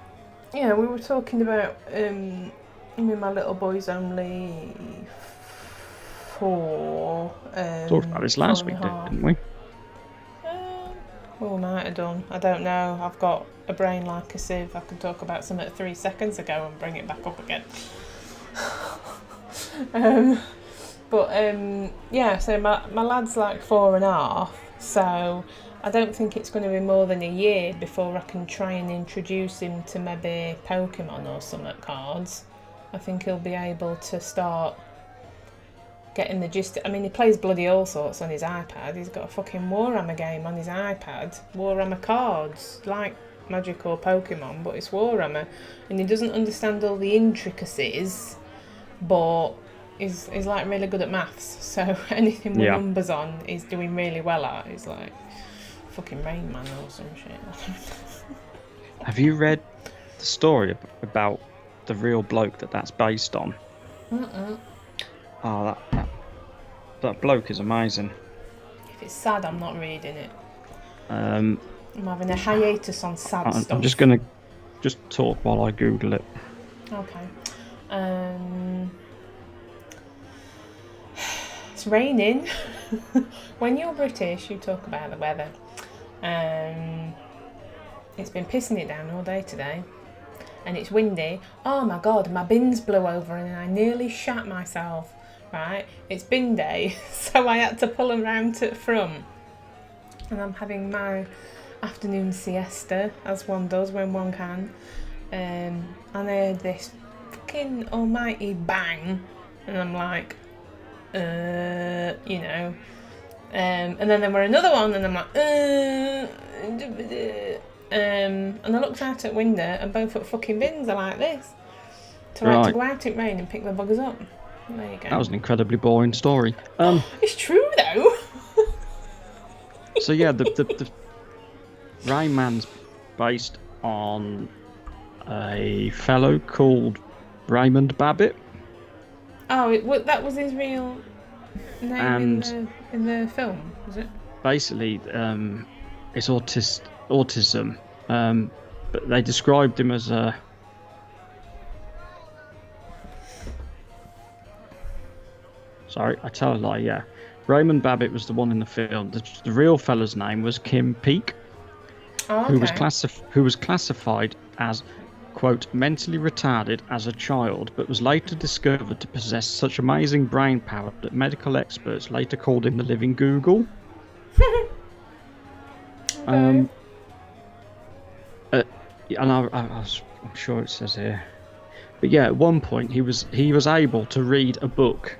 yeah, we were talking about. I mean, my little boy's only 4. Talked about this last week, didn't we? Well, we might have done. I don't know. I've got a brain like a sieve. I can talk about something 3 seconds ago and bring it back up again. Yeah, so my lad's like 4.5, so I don't think it's going to be more than a year before I can try and introduce him to maybe Pokemon or some cards. I think he'll be able to start getting the gist. I mean, he plays bloody all sorts on his iPad. He's got a fucking Warhammer game on his iPad. Warhammer cards, like Magic or Pokemon, but it's Warhammer. And he doesn't understand all the intricacies, but he's like really good at maths. So anything with numbers on, he's doing really well at. He's like fucking Rain Man or some shit. Have you read the story about the real bloke that's based on? Oh, that bloke is amazing. If it's sad, I'm not reading it. I'm having a hiatus on sad stuff. I'm just gonna talk while I Google it. Okay. It's raining. When you're British, you talk about the weather. It's been pissing it down all day today. And it's windy. Oh my god, my bins blew over and I nearly shat myself. Right, it's bin day, so I had to pull them round to the front. And I'm having my afternoon siesta, as one does when one can. And I heard this fucking almighty bang. And I'm like, and then there were another one and I'm like, and I looked out at window and both at fucking bins are like this. So I had to go out in rain and pick the buggers up. There you go. That was an incredibly boring story. It's true though. So yeah, the Rain Man's based on a fellow called Raymond Babbitt. Oh, that was his real name in the film, was it? Basically, it's autism, but they described him as a... Sorry, I tell a lie, yeah. Raymond Babbitt was the one in the film. The real fella's name was Kim Peek, oh, okay. who was classified as, quote, mentally retarded as a child, but was later discovered to possess such amazing brain power that medical experts later called him the living Google. Okay. And I'm sure it says here. But yeah, at one point he was able to read a book,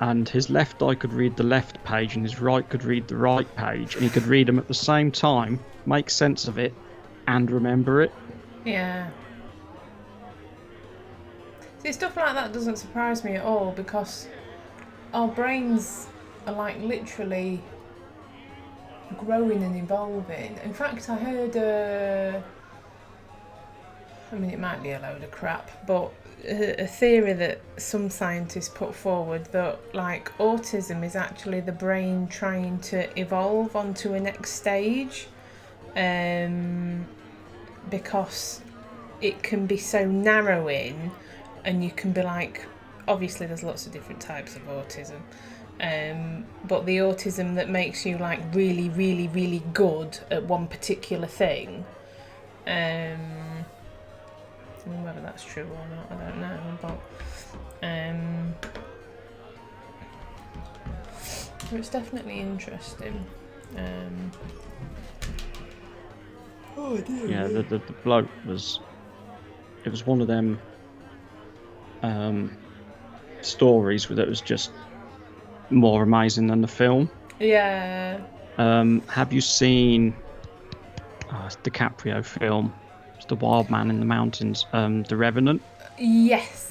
and his left eye could read the left page and his right could read the right page, and he could read them at the same time, make sense of it, and remember it. Yeah. See, stuff like that doesn't surprise me at all, because our brains are like literally growing and evolving. In fact, I heard I mean, it might be a load of crap, but a theory that some scientists put forward that, like, autism is actually the brain trying to evolve onto a next stage, because it can be so narrowing, and you can be like, obviously there's lots of different types of autism, but the autism that makes you like really, really, really good at one particular thing, whether that's true or not, I don't know, but it's definitely interesting. Oh dear. Yeah, the bloke was. It was one of them stories that was just more amazing than the film. Yeah. Have you seen it's DiCaprio film? It's The Wild Man in the Mountains, The Revenant. Yes.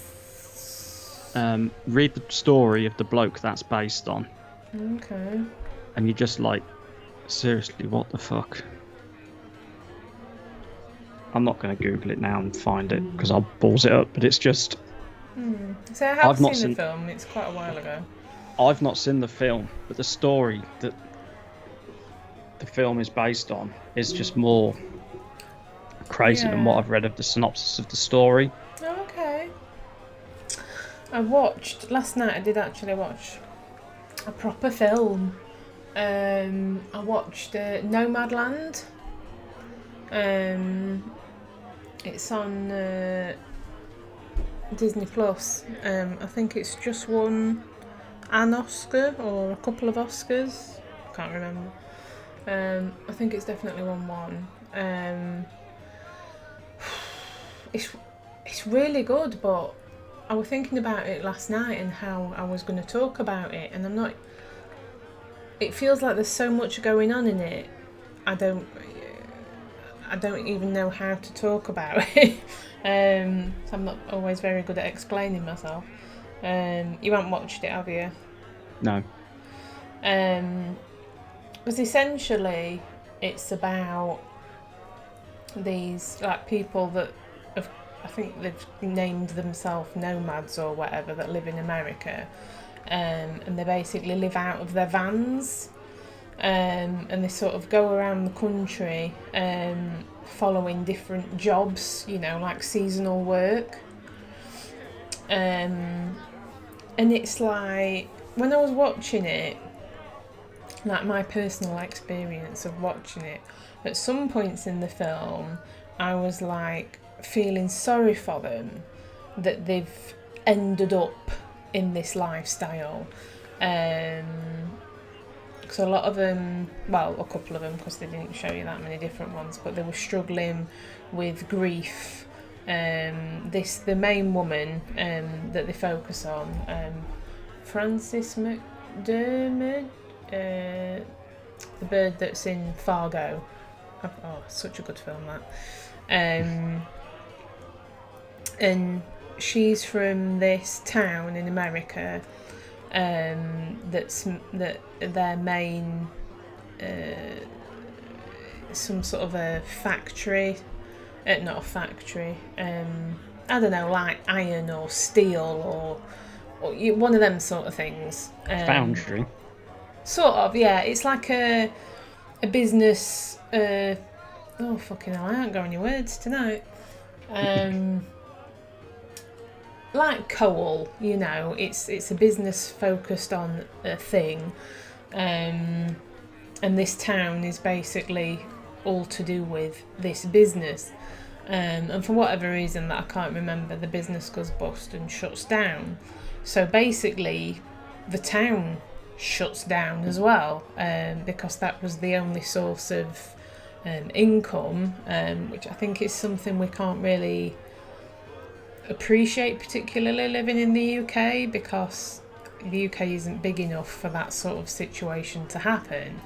Read the story of the bloke that's based on. Okay. And you're just like, seriously, what the fuck? I'm not going to Google it now and find it because I'll balls it up, but it's just... So I have not seen the film, it's quite a while ago. I've not seen the film, but the story that the film is based on is just more crazy than what I've read of the synopsis of the story. Oh, okay. Last night I did actually watch a proper film. I watched Nomadland. It's on Disney Plus. I think it's just won an Oscar or a couple of Oscars. I can't remember. I think it's definitely won one. It's really good, but I was thinking about it last night and how I was going to talk about it, and I'm not. It feels like there's so much going on in it. I don't even know how to talk about it. So I'm not always very good at explaining myself. You haven't watched it, have you? No. Because essentially it's about these like people that have, I think they've named themselves nomads or whatever, that live in America, and they basically live out of their vans, and they sort of go around the country following different jobs, you know, like seasonal work, and it's like, when I was watching it, like my personal experience of watching it, at some points in the film I was like feeling sorry for them that they've ended up in this lifestyle, because a lot of them, well, a couple of them, because they didn't show you that many different ones, but they were struggling with grief. The main woman that they focus on, Frances McDermott, the bird that's in Fargo. Oh, such a good film, that. And she's from this town in America, that their main some sort of a factory, not a factory, I don't know, like iron or steel or one of them sort of things. Foundry. Sort of, yeah. It's like a business. Oh fucking hell! I ain't got any words tonight. Like coal, you know. It's a business focused on a thing, and this town is basically all to do with this business. And for whatever reason that I can't remember, the business goes bust and shuts down. So basically, the town shuts down as well, because that was the only source of income, which I think is something we can't really appreciate, particularly living in the UK, because the UK isn't big enough for that sort of situation to happen.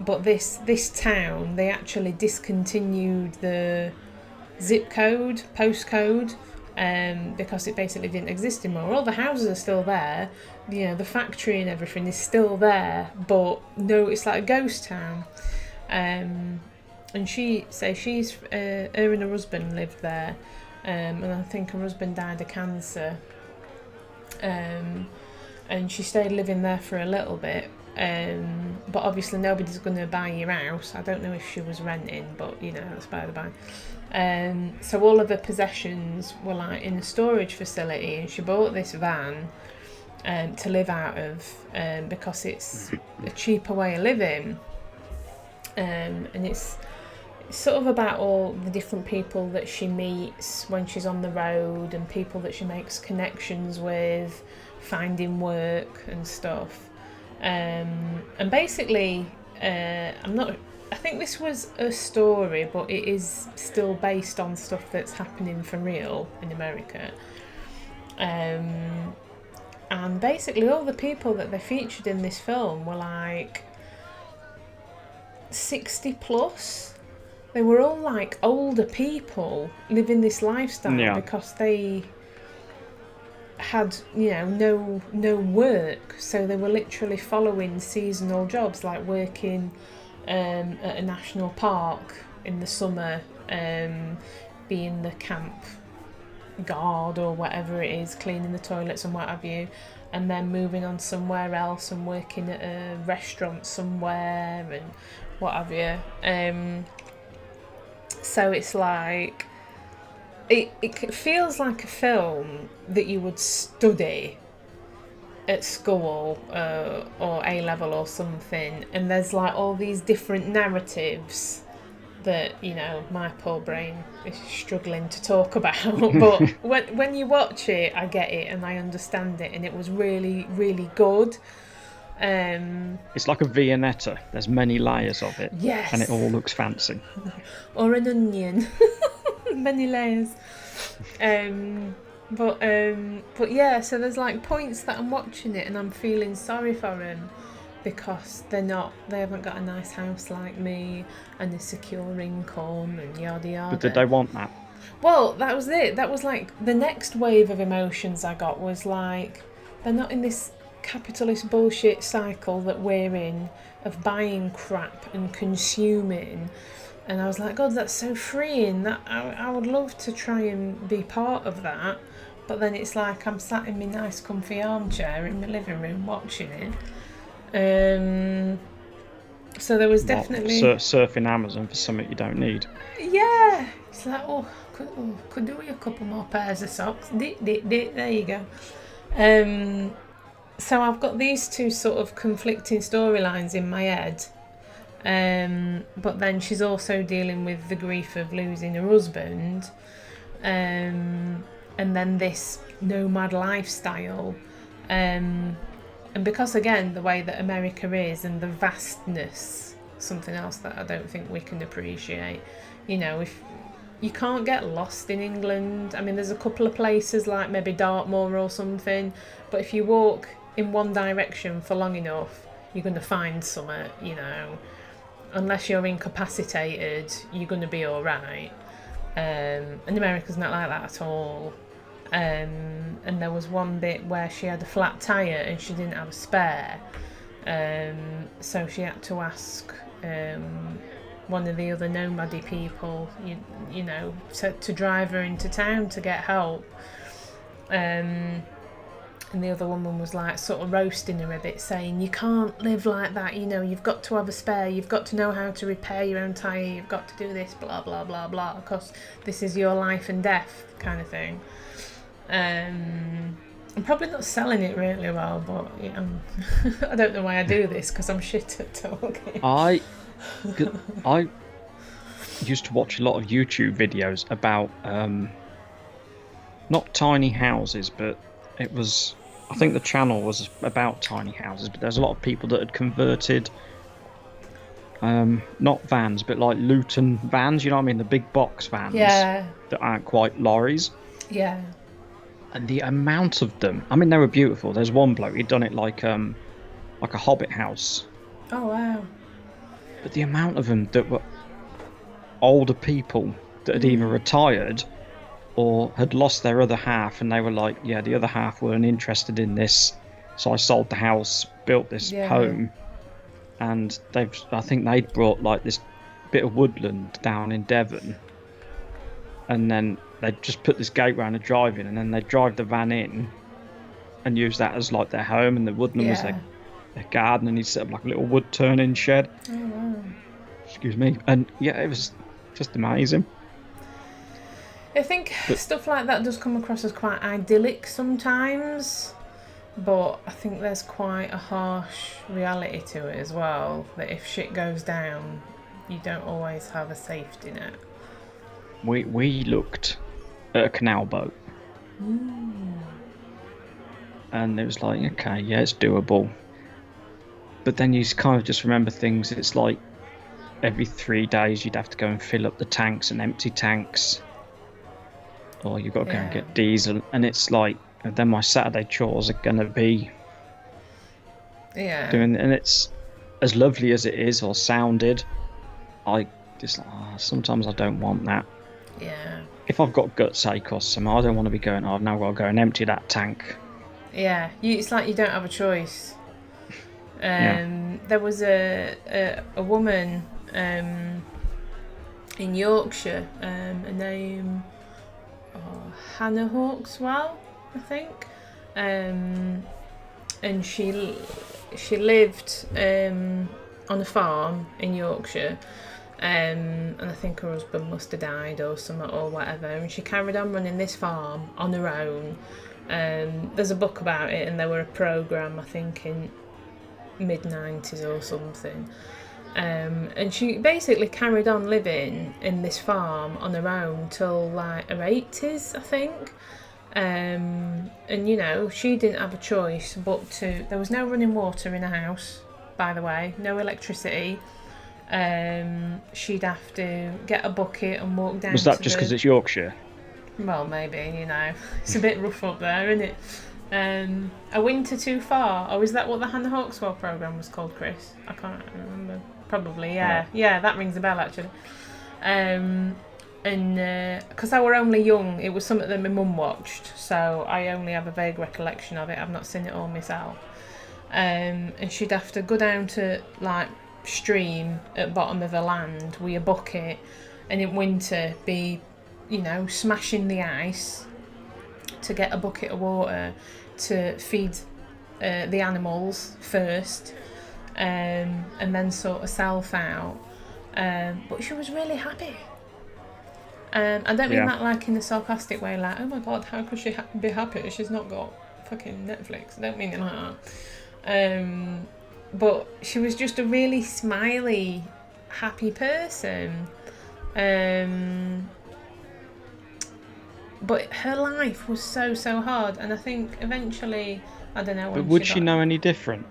But this town, they actually discontinued the zip code, postcode, because it basically didn't exist anymore. All the houses are still there, the factory and everything is still there, but no, it's like a ghost town. And her and her husband lived there, and I think her husband died of cancer. And she stayed living there for a little bit. But obviously nobody's going to buy your house. I don't know if she was renting, but that's by the by. So all of her possessions were like in a storage facility, and she bought this van to live out of, because it's a cheaper way of living. And it's sort of about all the different people that she meets when she's on the road, and people that she makes connections with, finding work and stuff. And basically, I think this was a story, but it is still based on stuff that's happening for real in America. And basically all the people that they featured in this film were like 60 plus. They were all like older people living this lifestyle because they had no work, so they were literally following seasonal jobs, like working at a national park in the summer, being the camp guard or whatever it is, cleaning the toilets and what have you, and then moving on somewhere else and working at a restaurant somewhere and what have you. So it's like it feels like a film that you would study at school or A-level or something, and there's like all these different narratives that my poor brain is struggling to talk about. But when you watch it, I get it and I understand it, and it was really, really good. It's like a Viennetta. There's many layers of it. Yes. And it all looks fancy. Or an onion. Many layers. But yeah, so there's like points that I'm watching it and I'm feeling sorry for him, because they haven't got a nice house like me and a secure income and yada yada. But did they want that? Well, that was it. That was like the next wave of emotions I got, was like, they're not in this capitalist bullshit cycle that we're in of buying crap and consuming. And I was like, God, that's so freeing. That I would love to try and be part of that. But then it's like I'm sat in my nice comfy armchair in my living room watching it. So there was definitely surfing Amazon for something you don't need. Yeah, it's like could do with a couple more pairs of socks. There you go. So I've got these two sort of conflicting storylines in my head. But then she's also dealing with the grief of losing her husband, and then this nomad lifestyle, and because again the way that America is and the vastness, something else that I don't think we can appreciate. If you can't get lost in England, I mean there's a couple of places like maybe Dartmoor or something, but if you walk in one direction for long enough, you're going to find somewhere. Unless you're incapacitated, you're going to be alright. And America's not like that at all. And there was one bit where she had a flat tyre and she didn't have a spare. So she had to ask one of the other nomady people, to drive her into town to get help. And the other woman was like sort of roasting her a bit, saying, you can't live like that, you've got to have a spare, you've got to know how to repair your own tyre, you've got to do this, blah, blah, blah, blah, because this is your life and death kind of thing. I'm probably not selling it really well, but I don't know why I do this, because I'm shit at talking. used to watch a lot of YouTube videos about not tiny houses, but it was. I think the channel was about tiny houses, but there's a lot of people that had converted, not vans, but like Luton vans. You know what I mean? The big box vans Yeah. that aren't quite lorries. Yeah. And the amount of them. I mean, they were beautiful. There's one bloke. He'd done it like a Hobbit house. Oh wow. But the amount of them that were older people that had either retired or had lost their other half, and they were like, yeah, the other half weren't interested in this, so I sold the house, built this home, and I think they'd brought like this bit of woodland down in Devon, and then they'd just put this gate round the drive in, and then they'd drive the van in and use that as like their home, and the woodland was their garden, and he'd set up like a little wood turning shed. Oh wow. Excuse me. And yeah, it was just amazing. I think stuff like that does come across as quite idyllic sometimes, but I think there's quite a harsh reality to it as well, that if shit goes down, you don't always have a safety net. We looked at a canal boat. And it was like, okay, yeah, it's doable. But then you kind of just remember things. It's like every 3 days you'd have to go and fill up the tanks and empty tanks. Or you've got to go and get diesel. And it's like, and then my Saturday chores are going to be doing, and it's as lovely as it is or sounded, I just like, sometimes I don't want that. Yeah. If I've got gut ache or something, I don't want to be going, I've now got to go and empty that tank. Yeah, it's like you don't have a choice. There was a woman in Yorkshire, her name Hannah Hawkswell, I think, and she lived on a farm in Yorkshire, and I think her husband must have died or something or whatever, and she carried on running this farm on her own. There's a book about it, and there were a programme, I think, in mid-90s or something, and she basically carried on living in this farm on her own till like her 80s, I think, and you know, she didn't have a choice but to, there was no running water in the house, by the way, no electricity. She'd have to get a bucket and walk down. Was that just because it's Yorkshire? Well, maybe, you know, it's a bit rough up there, isn't it? A Winter Too Far. Oh, is that what the Hannah Hawkswell programme was called, Chris? I can't remember. Probably, yeah. Yeah, that rings a bell, actually. And because I were only young, it was something that my mum watched, so I only have a vague recollection of it. I've not seen it all myself. And she'd have to go down to, like, stream at bottom of the land with a bucket, and in winter be, you know, smashing the ice to get a bucket of water to feed the animals first, and then sort herself out. But she was really happy. I don't mean that like in a sarcastic way, like, oh my god, how could she be happy? She's not got fucking Netflix. I don't mean it like that. But she was just a really smiley, happy person. But her life was so hard, and I think eventually, I don't know. But would she know any different?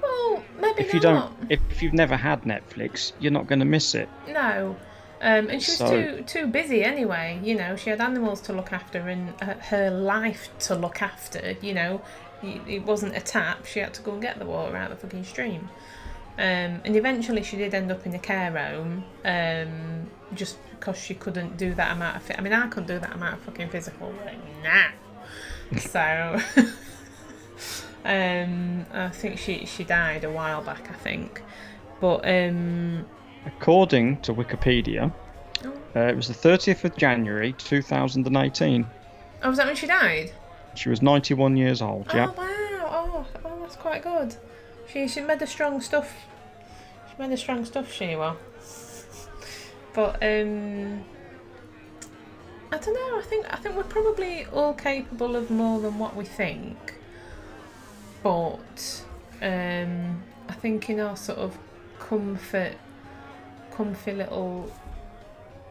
Well, maybe if you not. If you've never had Netflix, you're not going to miss it. No, and she was too busy anyway. You know, she had animals to look after and her life to look after. You know, it wasn't a tap. She had to go and get the water out of the fucking stream. And eventually she did end up in a care home, just because she couldn't do that amount of I mean, I couldn't do that amount of fucking physical work now. So I think she died a while back, I think. But according to Wikipedia, it was the 30th of January 2018. Oh, was that when she died? She was 91 years old. Oh wow! Oh, that's quite good. She made a strong stuff. She made a strong stuff, she was. But I don't know. I think we're probably all capable of more than what we think. But I think in our sort of comfy little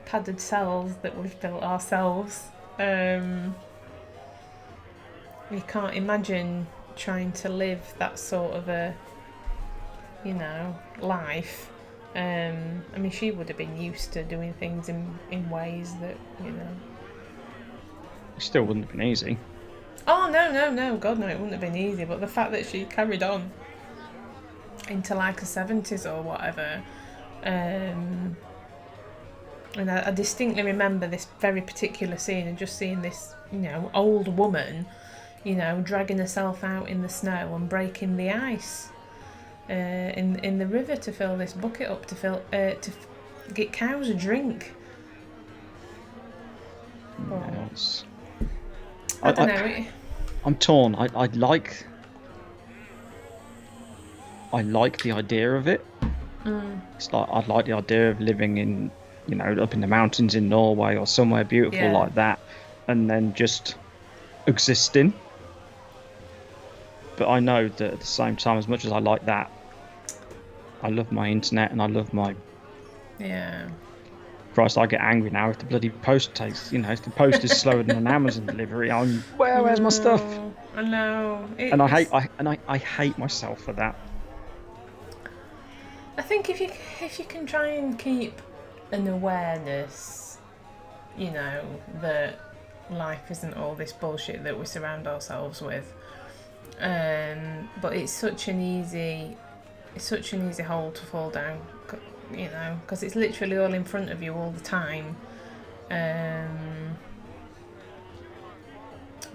padded cells that we've built ourselves. You can't imagine trying to live that sort of a, life. I mean, she would have been used to doing things in ways that, It still wouldn't have been easy. Oh, no, God, no, it wouldn't have been easy, but the fact that she carried on into like her 70s or whatever, and I distinctly remember this very particular scene and just seeing this, old woman, dragging herself out in the snow and breaking the ice in the river to fill this bucket up to get cows a drink. Yes. I don't know. I'm torn. I like the idea of it. It's like I like the idea of living in, up in the mountains in Norway or somewhere beautiful like that, and then just existing. But I know that at the same time, as much as I like that, I love my internet and I love my. Yeah. Christ, I get angry now if the bloody post takes. If the post is slower than an Amazon delivery, where's my stuff? I know. And I hate myself for that. I think if you can try and keep an awareness, that life isn't all this bullshit that we surround ourselves with. But it's such an easy hole to fall down, because it's literally all in front of you all the time.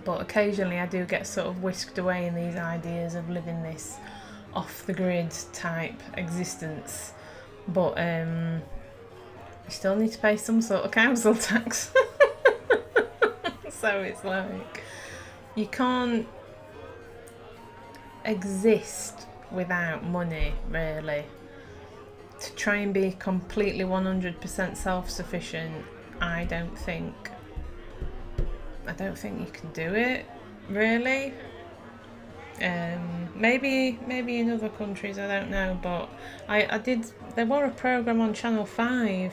But occasionally I do get sort of whisked away in these ideas of living this off the grid type existence, but you still need to pay some sort of council tax. So it's like you can't exist without money, really. To try and be completely 100% self-sufficient, I don't think you can do it, really. Maybe in other countries, I don't know, but there was a programme on Channel 5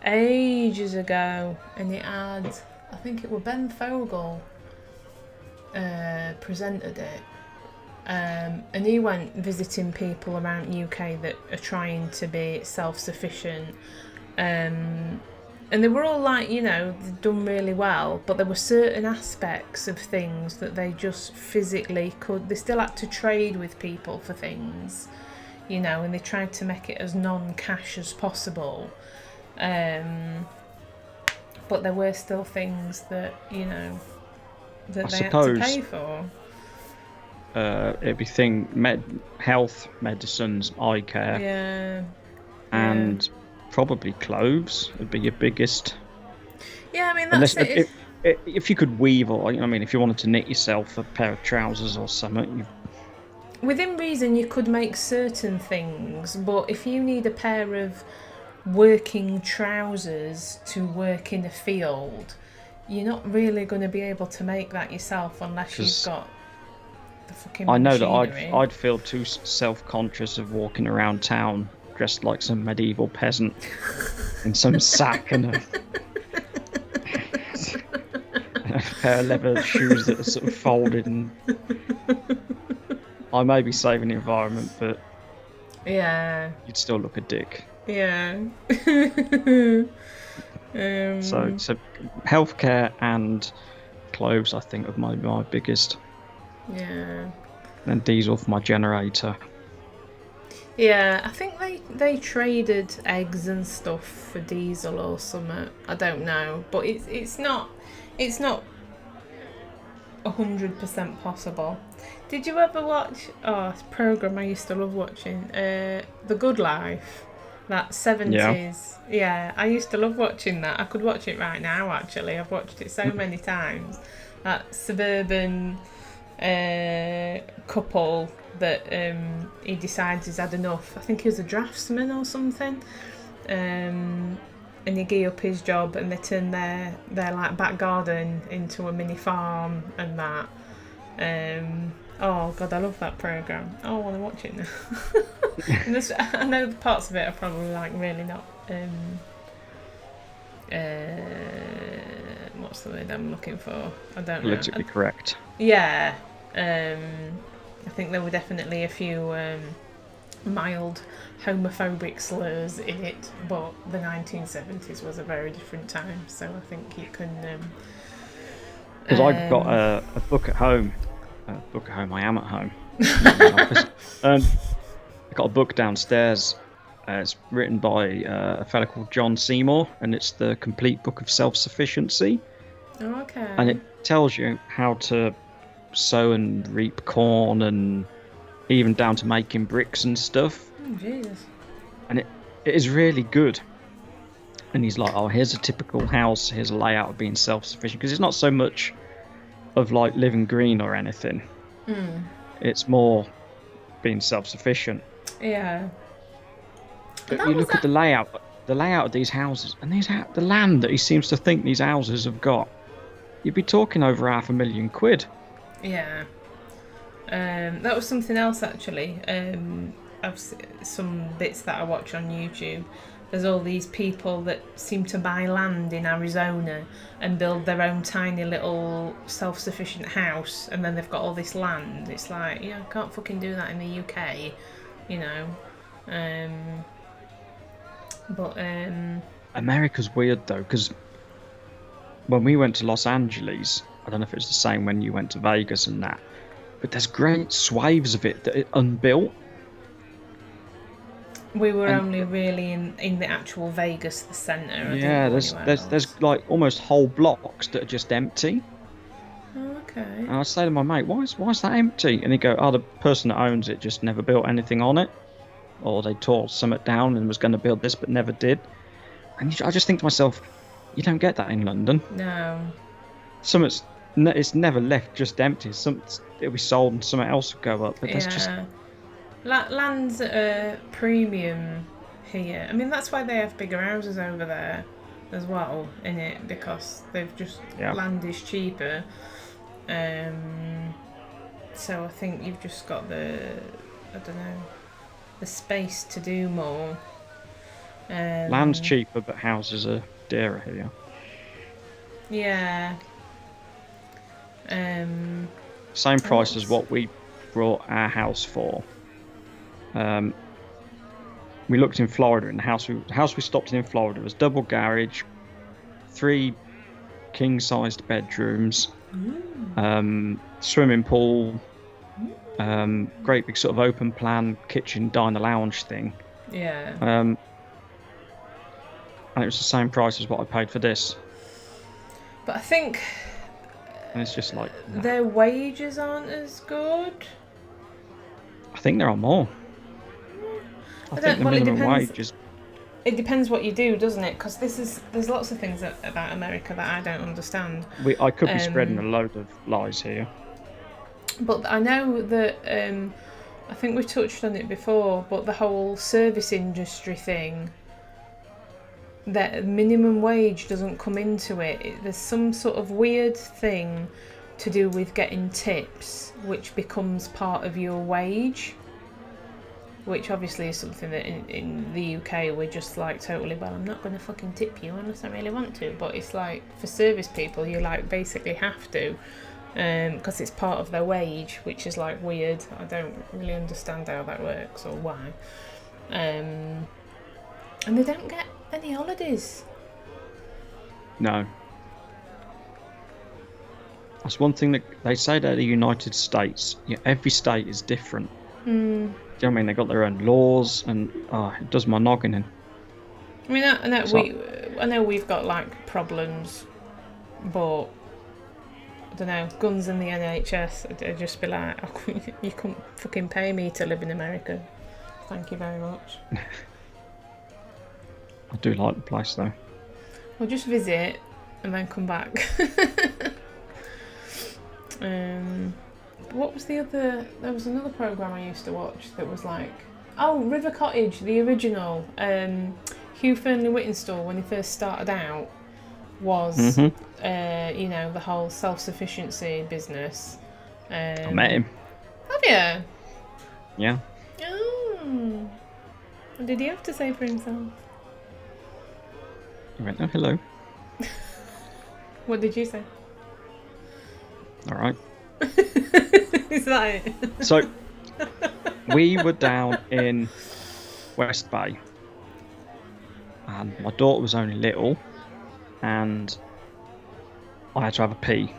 ages ago, and it had, I think it was Ben Fogle presented it, and he went visiting people around UK that are trying to be self-sufficient, and they were all like, they'd done really well, but there were certain aspects of things that they just physically they still had to trade with people for things, and they tried to make it as non-cash as possible. But there were still things that, that they had to pay for. Everything, health, medicines, eye care, and probably clothes would be your biggest. Yeah, I mean, that's if you could weave, or if you wanted to knit yourself a pair of trousers or something. Within reason, you could make certain things, but if you need a pair of working trousers to work in a field, you're not really going to be able to make that yourself unless you've got the fucking machinery. I know that I'd feel too self-conscious of walking around town dressed like some medieval peasant in some sack and a pair of leather shoes that are sort of folded, and I may be saving the environment, but you'd still look a dick. Yeah. So healthcare and clothes, I think, are my biggest. Yeah. And diesel for my generator. Yeah, I think they traded eggs and stuff for diesel or something. I don't know, but it's not 100% possible. Did you ever watch a programme I used to love watching, The Good Life? That 70s. Yeah, I used to love watching that. I could watch it right now, actually. I've watched it so many times. That suburban couple that he decides he's had enough. I think he was a draftsman or something. And he gave up his job and they turned their like back garden into a mini farm and that. Oh God, I love that programme. Oh, I want to watch it now. And I know parts of it are probably like really not what's the word I'm looking for? I don't know. Politically correct. Yeah. I think there were definitely a few mild homophobic slurs in it, but the 1970s was a very different time, so I think you can... Because I've got a book at home. I am at home. Not in my office. I've got a book downstairs. It's written by a fellow called John Seymour, and it's the Complete Book of Self-Sufficiency. Oh, okay. And it tells you how to sow and reap corn, and even down to making bricks and stuff. Oh, Jesus. And it is really good. And he's like, oh, here's a typical house, here's a layout of being self-sufficient. Because it's not so much of like living green or anything. It's more being self-sufficient. Yeah. But you look at the layout of these houses, and the land that he seems to think these houses have got, you'd be talking over £500,000. Yeah. That was something else actually. Some bits that I watch on YouTube. There's all these people that seem to buy land in Arizona and build their own tiny little self-sufficient house, and then they've got all this land. It's like, yeah, I can't fucking do that in the UK, you know. But America's weird though, because when we went to Los Angeles, I don't know if it's the same when you went to Vegas and that, but there's great swathes of it that are unbuilt. we were only really in the actual Vegas, the centre. Yeah, there's like almost whole blocks that are just empty. Oh, okay. And I say to my mate, why is that empty? And he go, oh, the person that owns it just never built anything on it, or they tore something down and was going to build this but never did. And I just think to myself, you don't get that in London. No. It's never left just empty. It'll be sold and something else will go up. But that's just... Land's at a premium here. I mean, that's why they have bigger houses over there as well, in it, because they've just... land is cheaper. So I think you've just got the space to do more. Land's cheaper, but houses are dearer here. Yeah. Same price as what we brought our house for. We looked in Florida, and the house we stopped in Florida was double garage, 3 king-sized bedrooms, swimming pool, great big sort of open plan kitchen, diner, lounge thing. Yeah. And it was the same price as what I paid for this. But I think... And it's just like... their wages aren't as good. I think there are more. I think the minimum wage is... It depends what you do, doesn't it? Because there's lots of things about America that I don't understand. I could be spreading a load of lies here. But I know that... I think we touched on it before, but the whole service industry thing... that minimum wage doesn't come into it. There's some sort of weird thing to do with getting tips, which becomes part of your wage, which obviously is something that in the UK we're just like totally, well, I'm not going to fucking tip you unless I really want to, but it's like for service people you like basically have to, because it's part of their wage, which is like weird. I don't really understand how that works or why. And they don't get any holidays. No. That's one thing that they say that the United States, every state is different. Do you know what I mean? They got their own laws, and it does my noggin in. I mean, I know we've got like problems, but I don't know, guns in the NHS, I'd just be like, oh, you couldn't fucking pay me to live in America. Thank you very much. I do like the place though. We'll just visit and then come back. What was the other... There was another programme I used to watch that was like... Oh, River Cottage, the original. Hugh Fearnley-Whittinstall, when he first started out, was, the whole self-sufficiency business. I met him. Have you? Yeah. Oh. What did he have to say for himself? He went, oh, hello. What did you say? All right. Is that it? So we were down in West Bay, and my daughter was only little, and I had to have a pee.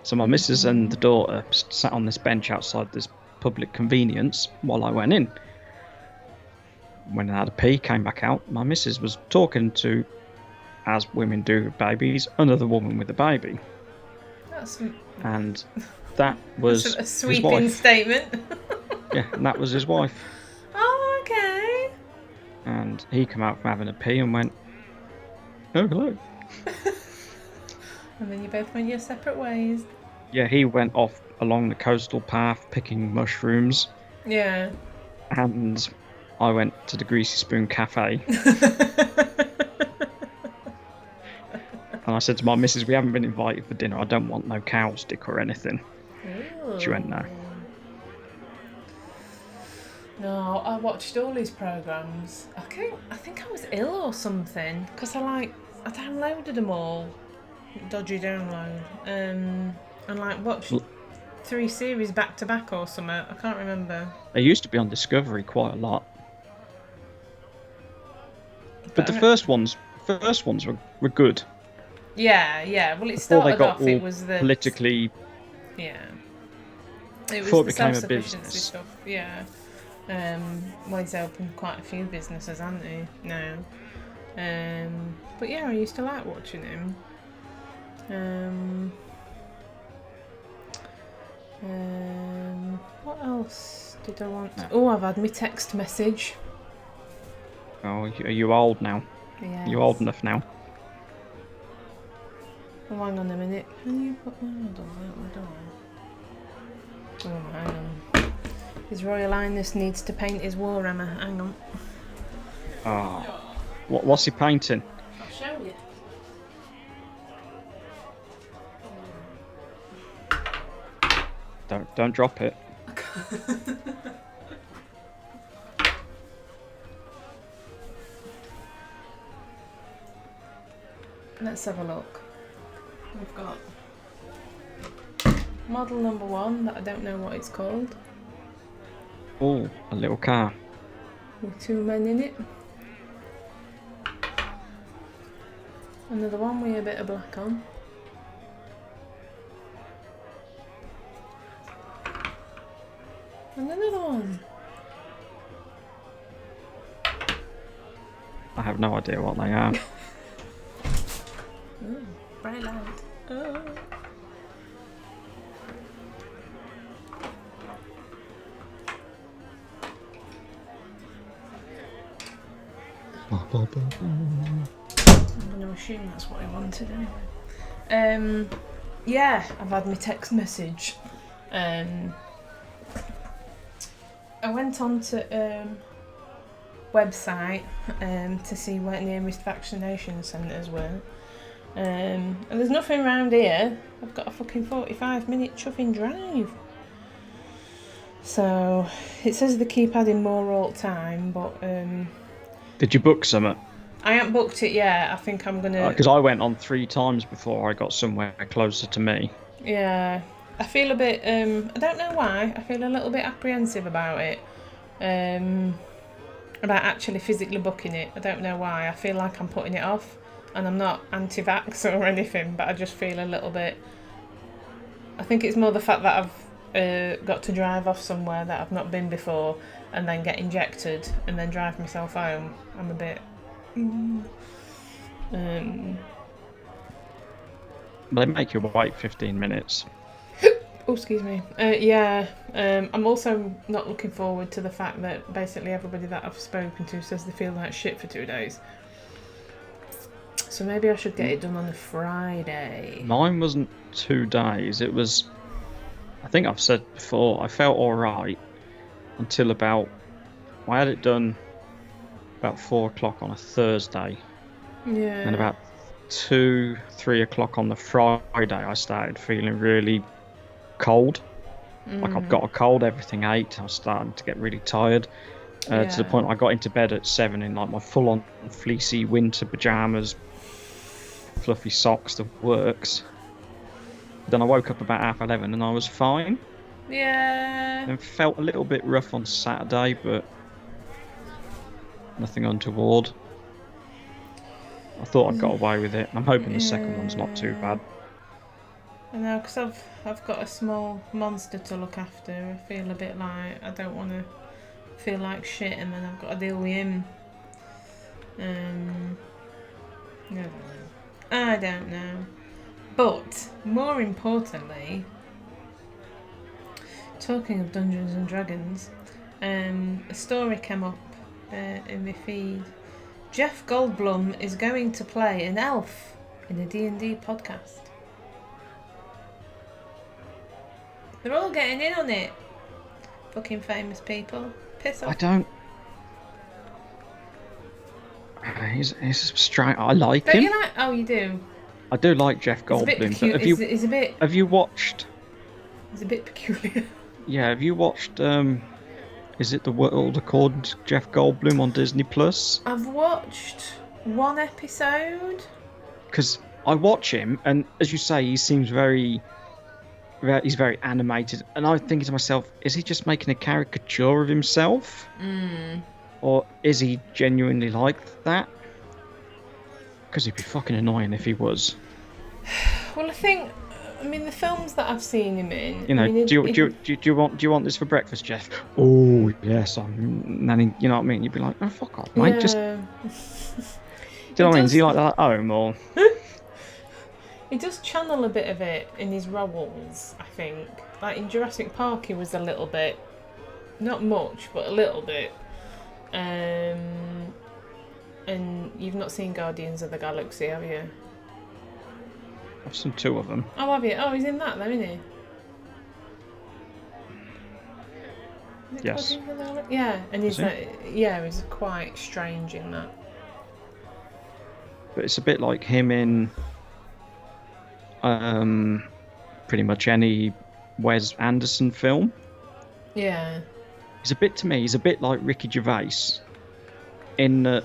So my missus and the daughter sat on this bench outside this public convenience while I went in. When I had a pee, came back out, my missus was talking to, as women do with babies, another woman with a baby. That's And that was a his sweeping wife. statement. Yeah, and that was his wife. Oh, okay. And he came out from having a pee and went, "Oh, hello." And then you both went your separate ways. Yeah, he went off along the coastal path picking mushrooms, Yeah. and I went to the Greasy Spoon Cafe. And I said to my missus, "We haven't been invited for dinner. I don't want no cow stick or anything." She went, "No." No, I watched all his programs. I think I was ill or something because I downloaded them all, dodgy download, and watched 3 series back to back or something. I can't remember. They used to be on Discovery quite a lot, but the first ones were good. Yeah. Well, it Before they started got off. all It was the politically. Yeah. It was Before it the became a self-sufficiency business. stuff. Yeah. Well, he's opened quite a few businesses, hasn't he? No. But yeah, I used to like watching him. What else did I want? Oh, I've had my text message. Oh, are you old now? Yeah. Are you old enough now? Oh, hang on a minute. Can you put my model out? Oh, hang on. His Royal Highness needs to paint his Warhammer. Hang on. Oh, what's he painting? I'll show you. Don't drop it. Let's have a look. We've got model number 1 that I don't know what it's called, Oh, a little car. with 2 men in it. Another one with a bit of black on. And another one. I have no idea what they are. Ooh, bright light. Oh. I'm going to assume that's what he wanted anyway. Yeah, I've had my text message. I went on to website to see where nearest vaccination centres were. And there's nothing around here. I've got a fucking 45-minute chuffing drive. So it says they keep adding more all the time, but Did you book some? I haven't booked it yet. I think I'm gonna. Because I went on 3 times before I got somewhere closer to me. Yeah, I feel a bit. I don't know why. I feel a little bit apprehensive about it. About actually physically booking it. I don't know why. I feel like I'm putting it off, and I'm not anti-vax or anything, but I just feel a little bit. I think it's more the fact that I've got to drive off somewhere that I've not been before, and then get injected, and then drive myself home. I'm a bit. But they make you wait 15 minutes. Oh, excuse me. Yeah, I'm also not looking forward to the fact that basically everybody that I've spoken to says they feel like shit for 2 days. So maybe I should get it done on a Friday. Mine wasn't 2 days. It was, I think I've said before, I felt alright until about, I had it done about 4 o'clock on a Thursday. Yeah. And about 2-3 o'clock on the Friday, I started feeling really cold. Like I've got a cold, everything ached. I was starting to get really tired. To the point I got into bed at 7 in like my full-on fleecy winter pyjamas. fluffy socks the works. Then I woke up about 11:30 and I was fine. Yeah. And felt a little bit rough on Saturday, but nothing untoward. I thought I'd got away with it. I'm hoping the second one's not too bad. I know, because I've got a small monster to look after. I feel a bit like I don't want to feel like shit, and then I've got to deal with him. I don't know. But more importantly, talking of Dungeons and Dragons, a story came up in my feed. Jeff Goldblum is going to play an elf in a D&D podcast. They're all getting in on it. Fucking famous people. Piss off. I don't. He's straight. I like Don't him. you like? Oh, you do. I do like Jeff Goldblum. But He's a bit. Have you watched? He's a bit peculiar. Yeah. Have you watched? Is it The World According to Jeff Goldblum on Disney Plus? I've watched one episode. Because I watch him, and as you say, he seems he's very animated, and I'm thinking to myself, is he just making a caricature of himself? Or is he genuinely like that? Because he'd be fucking annoying if he was. Well, I mean, the films that I've seen him in. You know, I mean, do you want this for breakfast, Jeff? Oh yes, I'm nanny. You know what I mean? You'd be like, oh fuck off, mate. Yeah. Just. Do you know what I mean? Is he like that at home or? He does channel a bit of it in his roles, I think. Like in Jurassic Park, he was a little bit, not much, but a little bit. And you've not seen Guardians of the Galaxy, have you? I've seen 2 of them. Oh, have you? Oh, he's in that, though, isn't he? Yes. Yeah, and he's he's quite strange in that. But it's a bit like him in pretty much any Wes Anderson film. Yeah. He's a bit like Ricky Gervais in that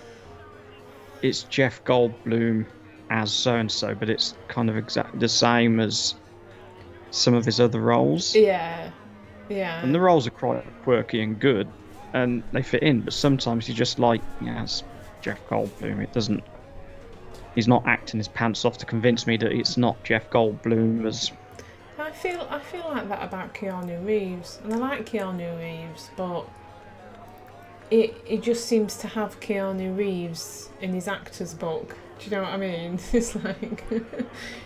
it's Jeff Goldblum as so-and-so, but it's kind of exactly the same as some of his other roles. Yeah. Yeah. And the roles are quite quirky and good, and they fit in, but sometimes you're just like, yeah, it's Jeff Goldblum. He's not acting his pants off to convince me that it's not Jeff Goldblum as... I feel like that about Keanu Reeves, and I like Keanu Reeves, but it just seems to have Keanu Reeves in his actor's book. Do you know what I mean? It's like,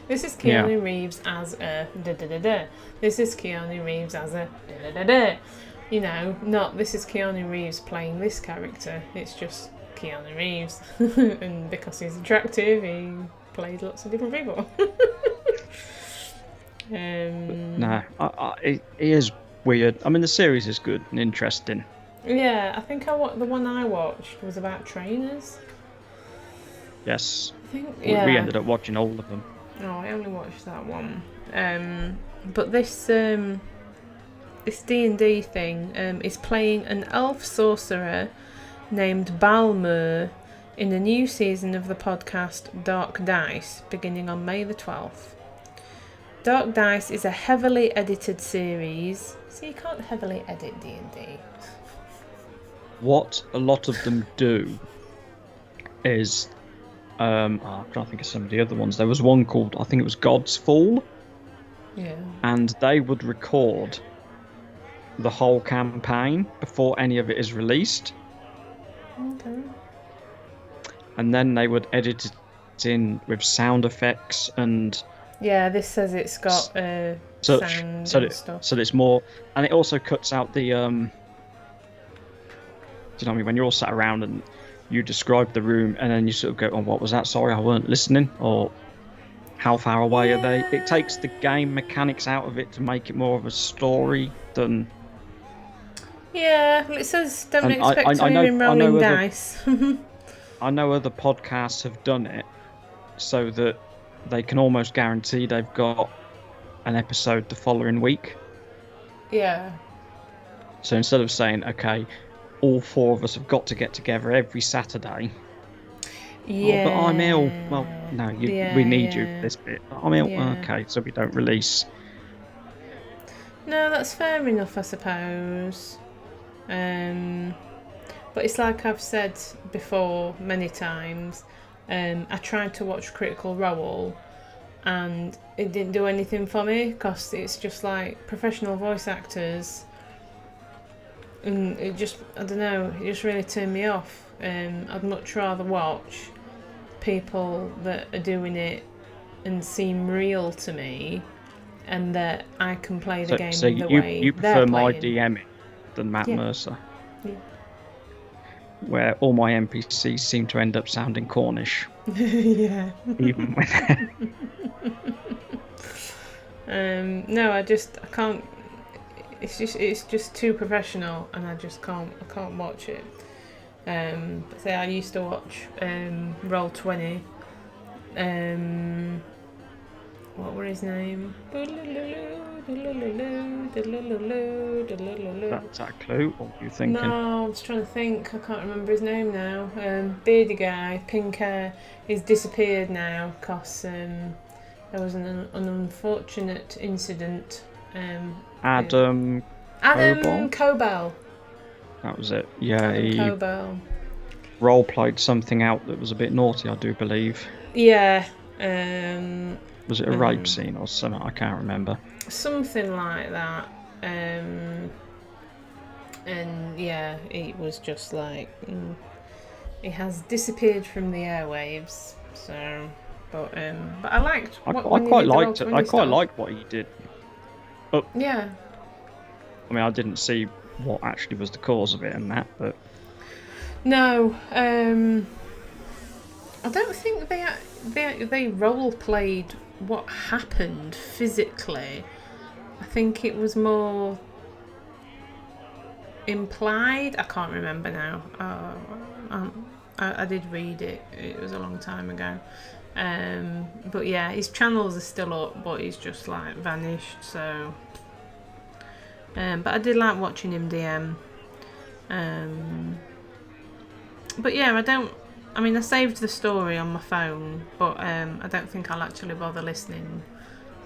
this is Keanu Reeves as a da-da-da-da. This is Keanu Reeves as a da-da-da-da. You know, not this is Keanu Reeves playing this character. It's just Keanu Reeves. And because he's attractive, he plays lots of different people. No, he is weird. I mean, the series is good and interesting. Yeah, I think the one I watched was about trainers. Yes. I think, We ended up watching all of them. Oh, I only watched that one. But this D&D thing is playing an elf sorcerer named Balmer in the new season of the podcast Dark Dice, beginning on May the 12th. Dark Dice is a heavily edited series, so you can't heavily edit D&D. What a lot of them do is... I'm trying to think of some of the other ones. There was one called, I think it was God's Fall. Yeah. And they would record the whole campaign before any of it is released. Okay. And then they would edit it in with sound effects and... Yeah, this says it's got sound and stuff. So it's more... And it also cuts out the... do you know what I mean? When you're all sat around and you describe the room and then you sort of go, oh, what was that? Sorry, I weren't listening. Or how far away are they? It takes the game mechanics out of it to make it more of a story than... Yeah, well, it says don't And expect to hear him rolling dice. I know other podcasts have done it so that they can almost guarantee they've got an episode the following week. Yeah. So instead of saying, okay, all 4 of us have got to get together every Saturday. Yeah. Oh, but I'm ill. Well, no, we need you for yeah. this bit. I'm ill. Yeah. Okay, so we don't release. No, that's fair enough, I suppose. But it's like I've said before many times. I tried to watch Critical Role, and it didn't do anything for me because it's just like professional voice actors, and it just, I don't know, it just really turned me off. I'd much rather watch people that are doing it and seem real to me, and that I can play the game So the way you they're prefer my playing. DMing than Matt Yeah. Mercer, Yeah. where all my NPCs seem to end up sounding Cornish, Yeah. even when. No, I can't. It's just too professional, and I can't watch it. But say I used to watch Roll20. What were his name? That's that clue. What were you thinking? No, I'm just trying to think. I can't remember his name now. Beardy guy, pink hair. He's disappeared now because there was an unfortunate incident. Adam. Adam Cobell. That was it. Yeah, Adam he Cobell. role played something out that was a bit naughty, I do believe. Yeah. Was it a rape scene or something? I can't remember. Something like that. And yeah, it was just like he has disappeared from the airwaves. So, but I liked. I quite liked it. I quite liked what he did. Yeah. I mean, I didn't see what actually was the cause of it and that, but No. I don't think they role played what happened physically. I think it was more implied. I can't remember now. I did read it. It was a long time ago. But yeah, his channels are still up, but he's just like vanished. So, but I did like watching him DM. But yeah, I mean, I saved the story on my phone, but I don't think I'll actually bother listening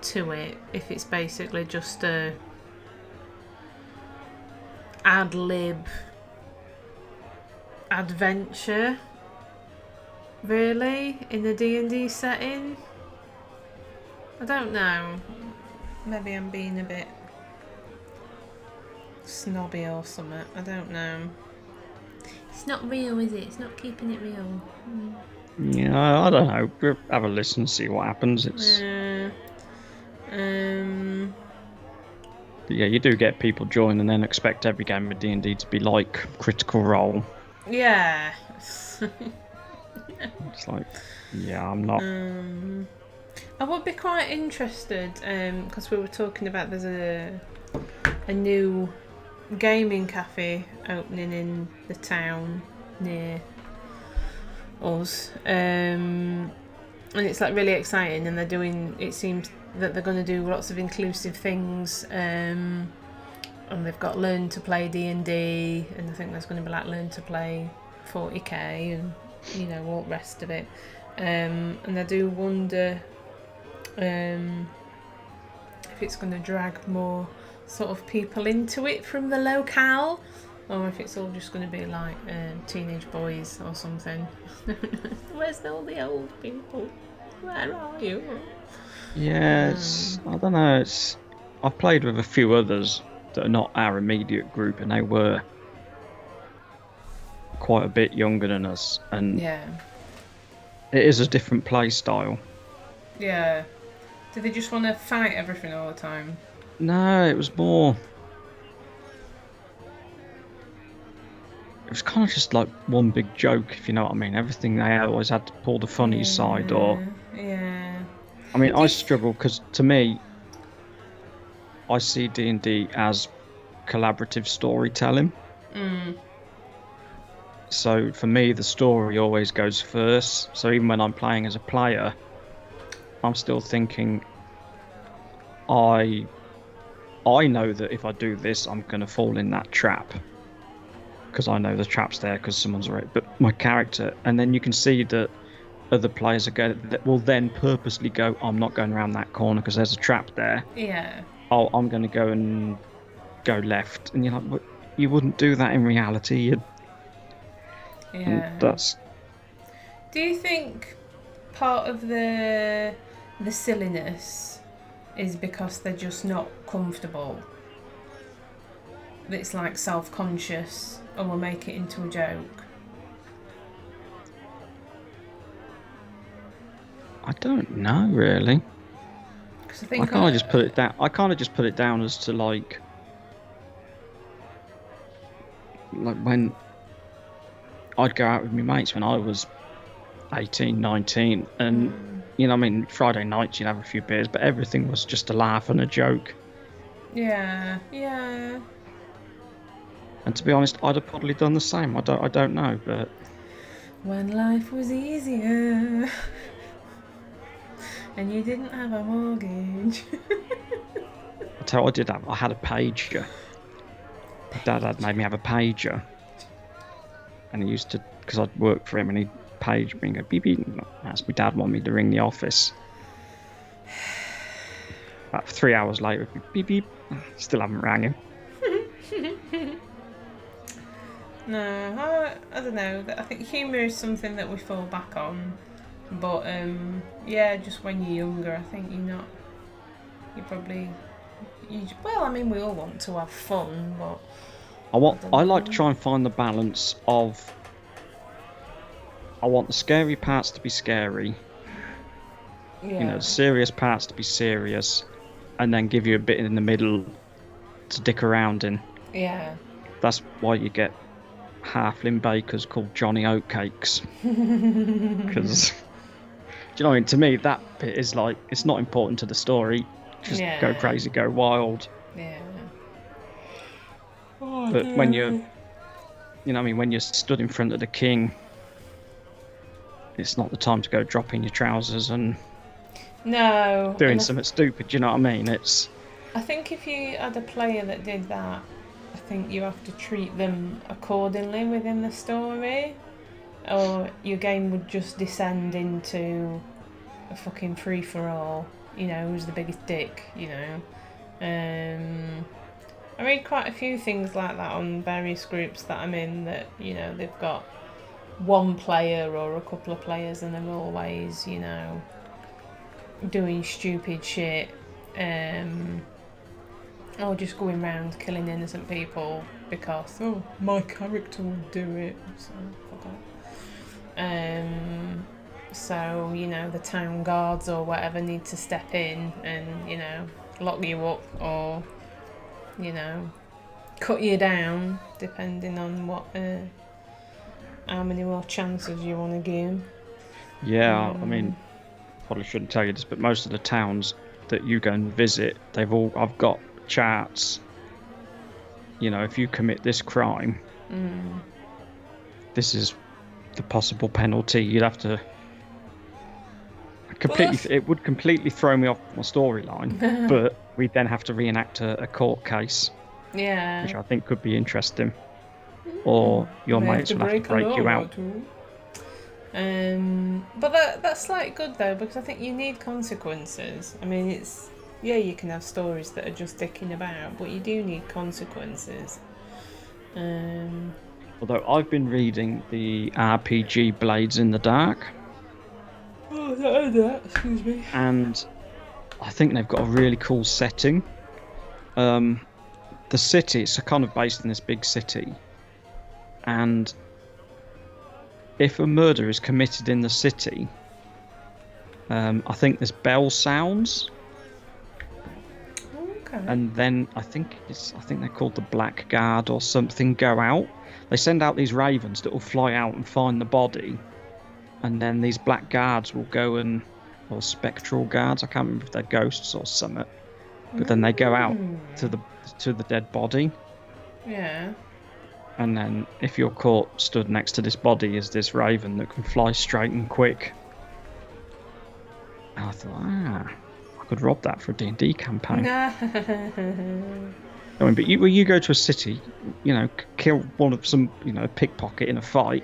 to it if it's basically just a ad lib adventure, really, in a D&D setting. I don't know. Maybe I'm being a bit snobby or something. I don't know. It's not real, is it? It's not keeping it real. yeah, I don't know. We'll have a listen, see what happens. It's but yeah, you do get people join and then expect every game of D&D to be like Critical Role. Yeah. It's like, yeah, I'm not. I would be quite interested because we were talking about there's a new gaming cafe opening in the town near us, and it's like really exciting, and it seems that they're going to do lots of inclusive things, and they've got learn to play D&D, and I think there's going to be like learn to play 40k and all the rest of it, and I do wonder if it's going to drag more sort of people into it from the locale, or if it's all just going to be like teenage boys or something. Where's all the old people? Where are you? Yeah, I don't know. I've played with a few others that are not our immediate group, and they were quite a bit younger than us, and Yeah. it is a different play style. Yeah. Do they just want to fight everything all the time? No, it was more. It was kind of just like one big joke, if you know what I mean. Everything they always had to pull the funny side, or. Yeah. I mean, I struggle because to me, I see D&D as collaborative storytelling. So for me, the story always goes first. So even when I'm playing as a player, I'm still thinking, I know that if I do this, I'm going to fall in that trap. Because I know the trap's there because someone's right. But my character, and then you can see that other players are going that will then purposely go, I'm not going around that corner because there's a trap there. Yeah. Oh, I'm going to go and go left, and you're like, "But you wouldn't do that in reality." Yeah. That's Do you think part of the silliness is because they're just not comfortable? It's like self-conscious, or we'll make it into a joke. I don't know really. Because I kind of just put it down. I kind of just put it down as to like when I'd go out with my mates when I was 18, 19, and you know, I mean, Friday nights you'd have a few beers, but everything was just a laugh and a joke. Yeah, yeah. And to be honest, I'd have probably done the same. I don't know, but when life was easier and you didn't have a mortgage. I tell you, I had a pager. My dad had made me have a pager, and he used to, because I'd work for him, and he'd page me and go beep beep. That's my dad wanted me to ring the office. About 3 hours later, beep beep. Still haven't rang him. No, I don't know. I think humour is something that we fall back on, but yeah, just when you're younger, I think well, I mean, we all want to have fun, but I like to try and find the balance of, I want the scary parts to be scary, yeah. You know, the serious parts to be serious, and then give you a bit in the middle to dick around in. Yeah. That's why you get halfling bakers called Johnny Oatcakes. Because, do you know what I mean? To me, that bit is like, it's not important to the story. Just go crazy, go wild. Yeah. But when you're, you know what I mean, when you're stood in front of the king, it's not the time to go dropping your trousers and doing something stupid. Do you know what I mean? I think if you had a player that did that, I think you have to treat them accordingly within the story, or your game would just descend into a fucking free-for-all. You know, who's the biggest dick, you know. I read quite a few things like that on various groups that I'm in, that, you know, they've got one player or a couple of players and they're always, you know, doing stupid shit, or just going around killing innocent people because, oh, my character will do it, so fuck off. So, you know, the town guards or whatever need to step in and, you know, lock you up or, you know, cut you down depending on what, how many more chances you want to give. Yeah, I mean, probably shouldn't tell you this, but most of the towns that you go and visit, I've got charts. You know, if you commit this crime, this is the possible penalty. You'd have to it would completely throw me off my storyline, but we'd then have to reenact a court case, which I think could be interesting, or your mates will have to break you out. But that's like good though, because I think you need consequences. I mean, you can have stories that are just dicking about, but you do need consequences. Although I've been reading the RPG Blades in the Dark. Oh, I heard that. Excuse me. And I think they've got a really cool setting. The city, it's kind of based in this big city, and if a murder is committed in the city, I think there's bell sounds. Okay. And then I think they're called the Black Guard or something, go out. They send out these ravens that will fly out and find the body, and then these black guards will go or spectral guards, I can't remember if they're ghosts or something, but then they go out to the dead body. Yeah. And then if you're caught stood next to this body is this raven that can fly straight and quick. And I thought, I could rob that for a D&D campaign. I mean, but you go to a city, you know, kill one of some, you know, pickpocket in a fight,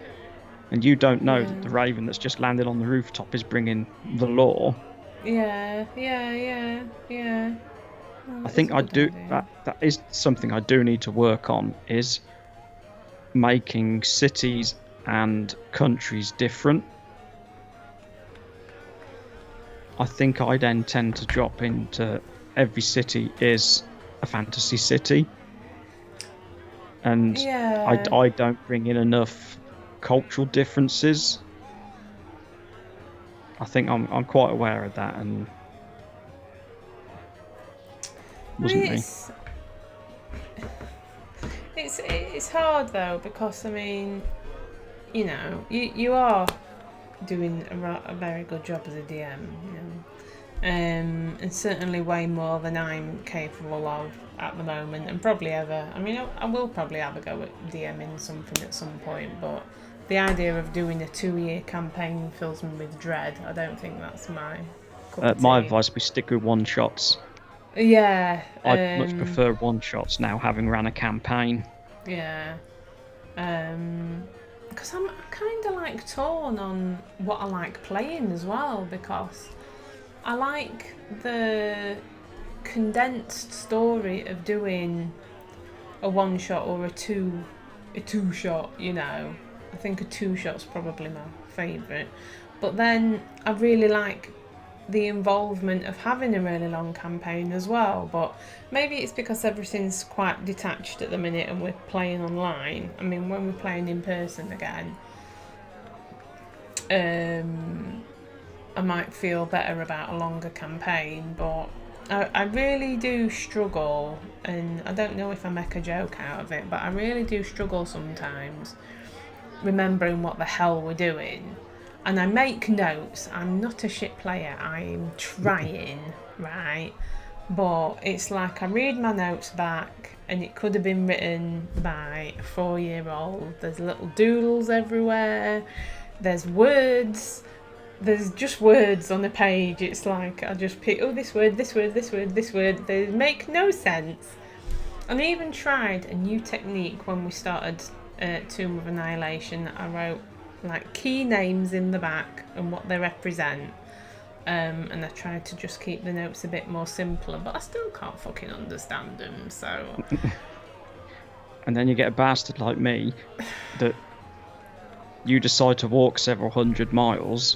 and you don't know that the raven that's just landed on the rooftop is bringing the law. Yeah. Well, I think I do. That is something I do need to work on, is making cities and countries different. I think I then tend to drop into every city is a fantasy city, and I don't bring in enough cultural differences. I think I'm quite aware of that, and wasn't me. It's hard though, because I mean, you know, you are doing a very good job as a DM, you know, and certainly way more than I'm capable of at the moment, and probably ever. I mean, I will probably have a go at DMing something at some point, but the idea of doing a 2-year campaign fills me with dread. I don't think that's my cup of tea. My advice: we stick with one shots. Yeah. I'd much prefer one shots now, having ran a campaign. Yeah. Because I'm kind of like torn on what I like playing as well, because I like the condensed story of doing a one shot or a two shot, you know. I think a 2-shot's probably my favourite. But then I really like the involvement of having a really long campaign as well. But maybe it's because everything's quite detached at the minute and we're playing online. I mean, when we're playing in person again, I might feel better about a longer campaign, but I really do struggle, and I don't know if I make a joke out of it, but I really do struggle sometimes remembering what the hell we're doing. And I make notes. I'm not a shit player. I'm trying, right? But it's like I read my notes back and it could have been written by a 4-year-old. There's little doodles everywhere. There's words. There's just words on the page. It's like I just pick, this word, this word, this word, this word. They make no sense. And I even tried a new technique when we started Tomb of Annihilation. I wrote like key names in the back and what they represent, and I tried to just keep the notes a bit more simpler, but I still can't fucking understand them, so and then you get a bastard like me that you decide to walk several hundred miles.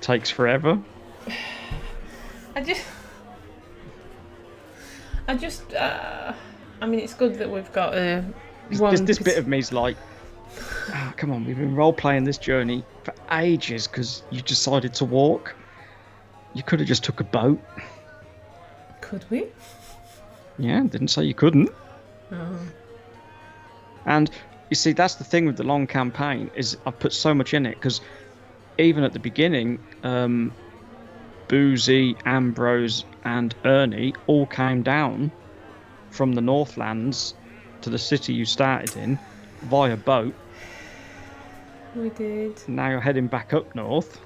Takes forever. I mean, it's good that we've got this bit of me's like, come on, we've been role-playing this journey for ages because you decided to walk. You could have just took a boat. Could we? Yeah, didn't say you couldn't. Oh. And you see, that's the thing with the long campaign, is I've put so much in it, because even at the beginning, Boozy, Ambrose and Ernie all came down from the Northlands to the city you started in via boat. We did. Now you're heading back up north.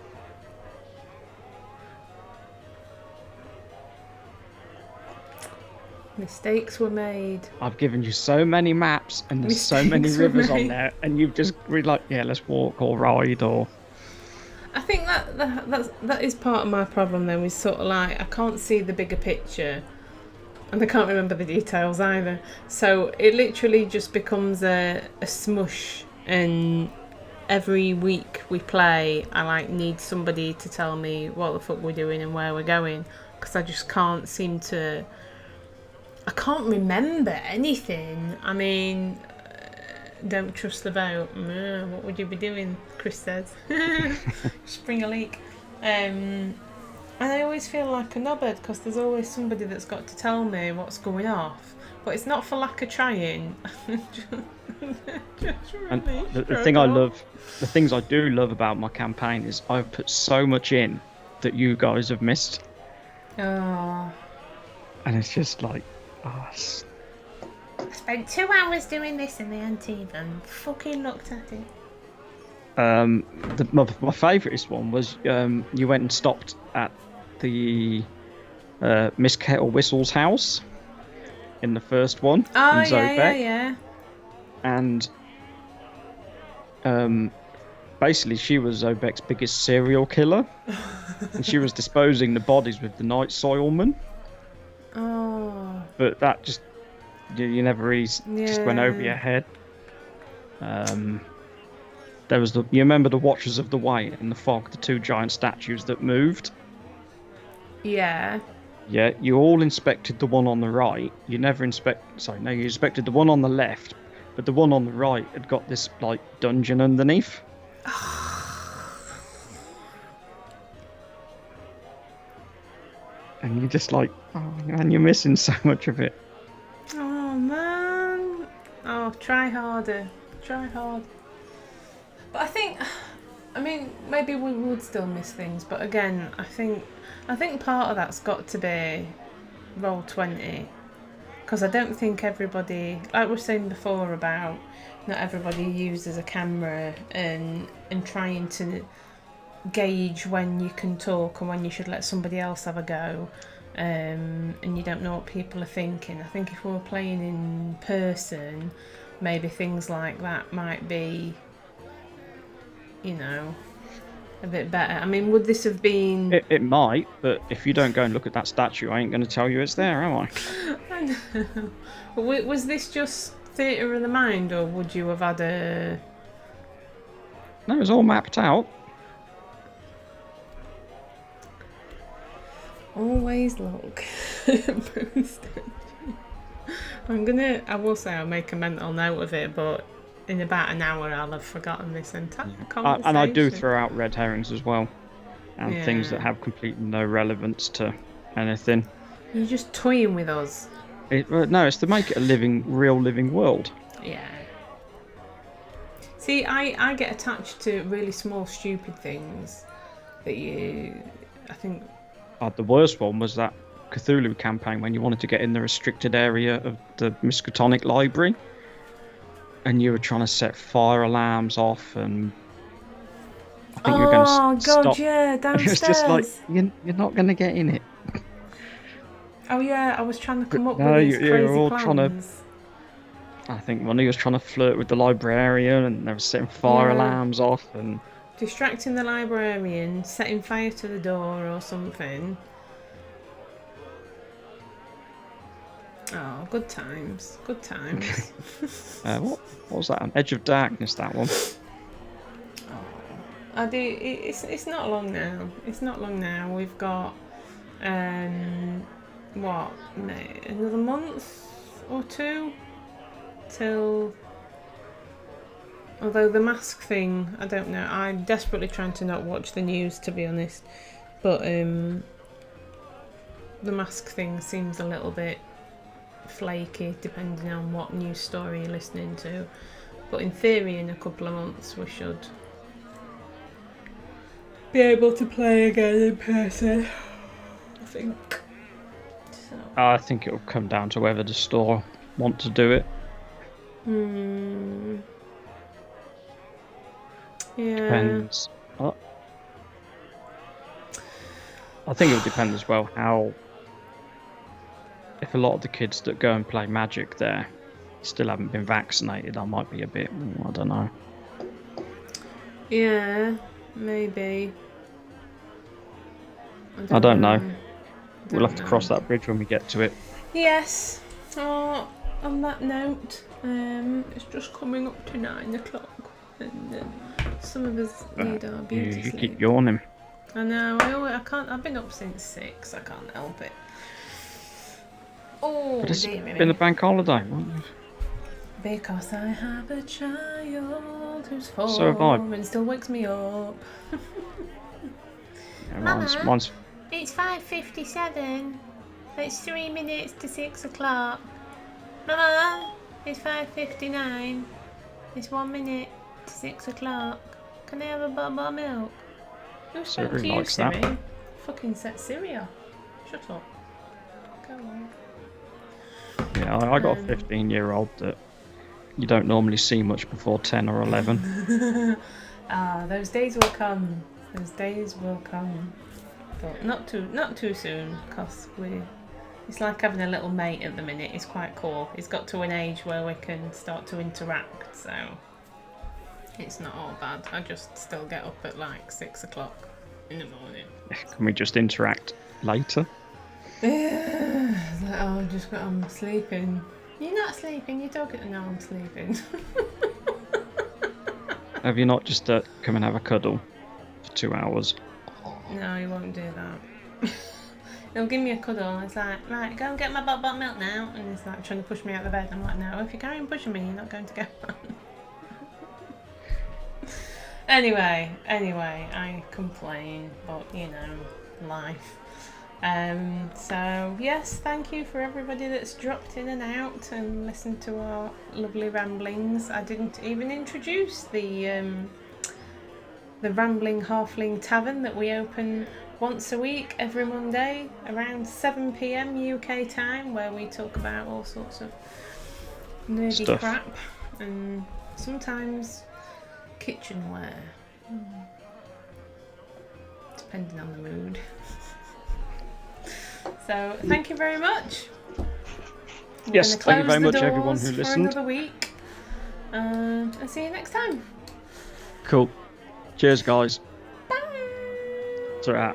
Mistakes were made. I've given you so many maps and there's so many rivers on there, and you've just really like, yeah, let's walk or ride or... I think that is part of my problem though, is sort of like I can't see the bigger picture. And I can't remember the details either. So it literally just becomes a smush, and every week we play, I like need somebody to tell me what the fuck we're doing and where we're going, because I just can't seem to... I can't remember anything. I mean, don't trust the boat. What would you be doing? Chris says. Spring a leak. And I always feel like a knobhead because there's always somebody that's got to tell me what's going off. But it's not for lack of trying. just really and the things I do love about my campaign is I've put so much in that you guys have missed. Oh. And it's just like, I spent 2 hours doing this and they hadn't even fucking looked at it. My favourite one was you went and stopped at the Miss Kettle Whistle's house in the first one. Oh, in Zobek. yeah. And Basically, she was Obek's biggest serial killer, and she was disposing the bodies with the Night Soilman. Oh. But that just you never really just went over your head. There was you remember the Watchers of the Way in the fog, the two giant statues that moved. Yeah. Yeah, you all inspected the one on the right. You inspected the one on the left, but the one on the right had got this like dungeon underneath. And you're just like, oh man, you're missing so much of it. Oh man. Oh, try harder. Try hard. But I mean, maybe we would still miss things, but again, I think part of that's got to be Roll20, because I don't think everybody, like we were saying before about not everybody uses a camera and trying to gauge when you can talk and when you should let somebody else have a go, and you don't know what people are thinking. I think if we were playing in person, maybe things like that might be, you know, a bit better. I mean, would this have been... It might, but if you don't go and look at that statue, I ain't going to tell you it's there, am I? I know. Was this just theatre of the mind, or would you have had a... No, it was all mapped out. Always look. I will say I'll make a mental note of it, but in about an hour I'll have forgotten this entire conversation. And I do throw out red herrings as well, and things that have completely no relevance to anything. You're just toying with us. No, it's to make it a real living world. Yeah. See, I get attached to really small, stupid things that I think... The worst one was that Cthulhu campaign when you wanted to get in the restricted area of the Miskatonic Library, and you were trying to set fire alarms off, and I think you were going to stop. Oh god, yeah, downstairs. It was just like you're not going to get in it. Oh yeah, I was trying to come up with these crazy plans. I think one of you was trying to flirt with the librarian, and they were setting fire alarms off, and distracting the librarian, setting fire to the door or something. Oh, good times. Good times. What was that? Edge of Darkness, that one. I do. It's not long now. It's not long now. We've got what? Another month or two till. Although the mask thing, I don't know. I'm desperately trying to not watch the news, to be honest. But the mask thing seems a little bit flaky, depending on what news story you're listening to. But in theory, in a couple of months, we should be able to play again in person, I think. So. I think it'll come down to whether the store want to do it. Yeah. Depends. I think it would depend as well how. If a lot of the kids that go and play Magic there still haven't been vaccinated, I might be a bit. I don't know. Yeah, maybe. I don't know. We'll have to cross that bridge when we get to it. Yes. Oh, on that note, it's just coming up to 9 o'clock, and some of us need our beauty You sleep. keep yawning. I know. I can't. I've been up since 6. I can't help it. Oh, but it's been a bank holiday, won't it? Because I have a child who's 4 So have I. and still wakes me up. Yeah, Mama, mine's... It's 5:57. It's 3 minutes to 6 o'clock. Mama, it's 5:59. It's 1 minute to 6 o'clock. Can I have a bottle of milk? Who spoke to you, likes Siri? that. Fucking set Siri off. Shut up. Go on. Yeah, I got a 15-year-old that you don't normally see much before 10 or 11. Those days will come. Those days will come. But not too soon, because it's like having a little mate at the minute. It's quite cool. It's got to an age where we can start to interact, so It's not all bad. I just still get up at like 6 o'clock in the morning. Can we just interact later? It's like, oh, I'm sleeping. You're not sleeping, you're talking. No, I'm sleeping. Have you not just come and have a cuddle for 2 hours? No, he won't do that. He'll give me a cuddle. It's like, right, go and get my bot milk now. And he's like trying to push me out of the bed. I'm like, no, if you carry on pushing me, you're not going to get one. Anyway, I complain, but you know, life. So yes, thank you for everybody that's dropped in and out and listened to our lovely ramblings. I didn't even introduce the Rambling Halfling Tavern that we open once a week, every Monday, around 7 PM UK time, where we talk about all sorts of nerdy Stuff. crap and sometimes kitchenware. Depending on the mood. So, thank you very much. Yes, We're thank you gonna very close much, the everyone doors who for listened. another week. And see you next time. Cool. Cheers, guys. Bye. Ta-ra.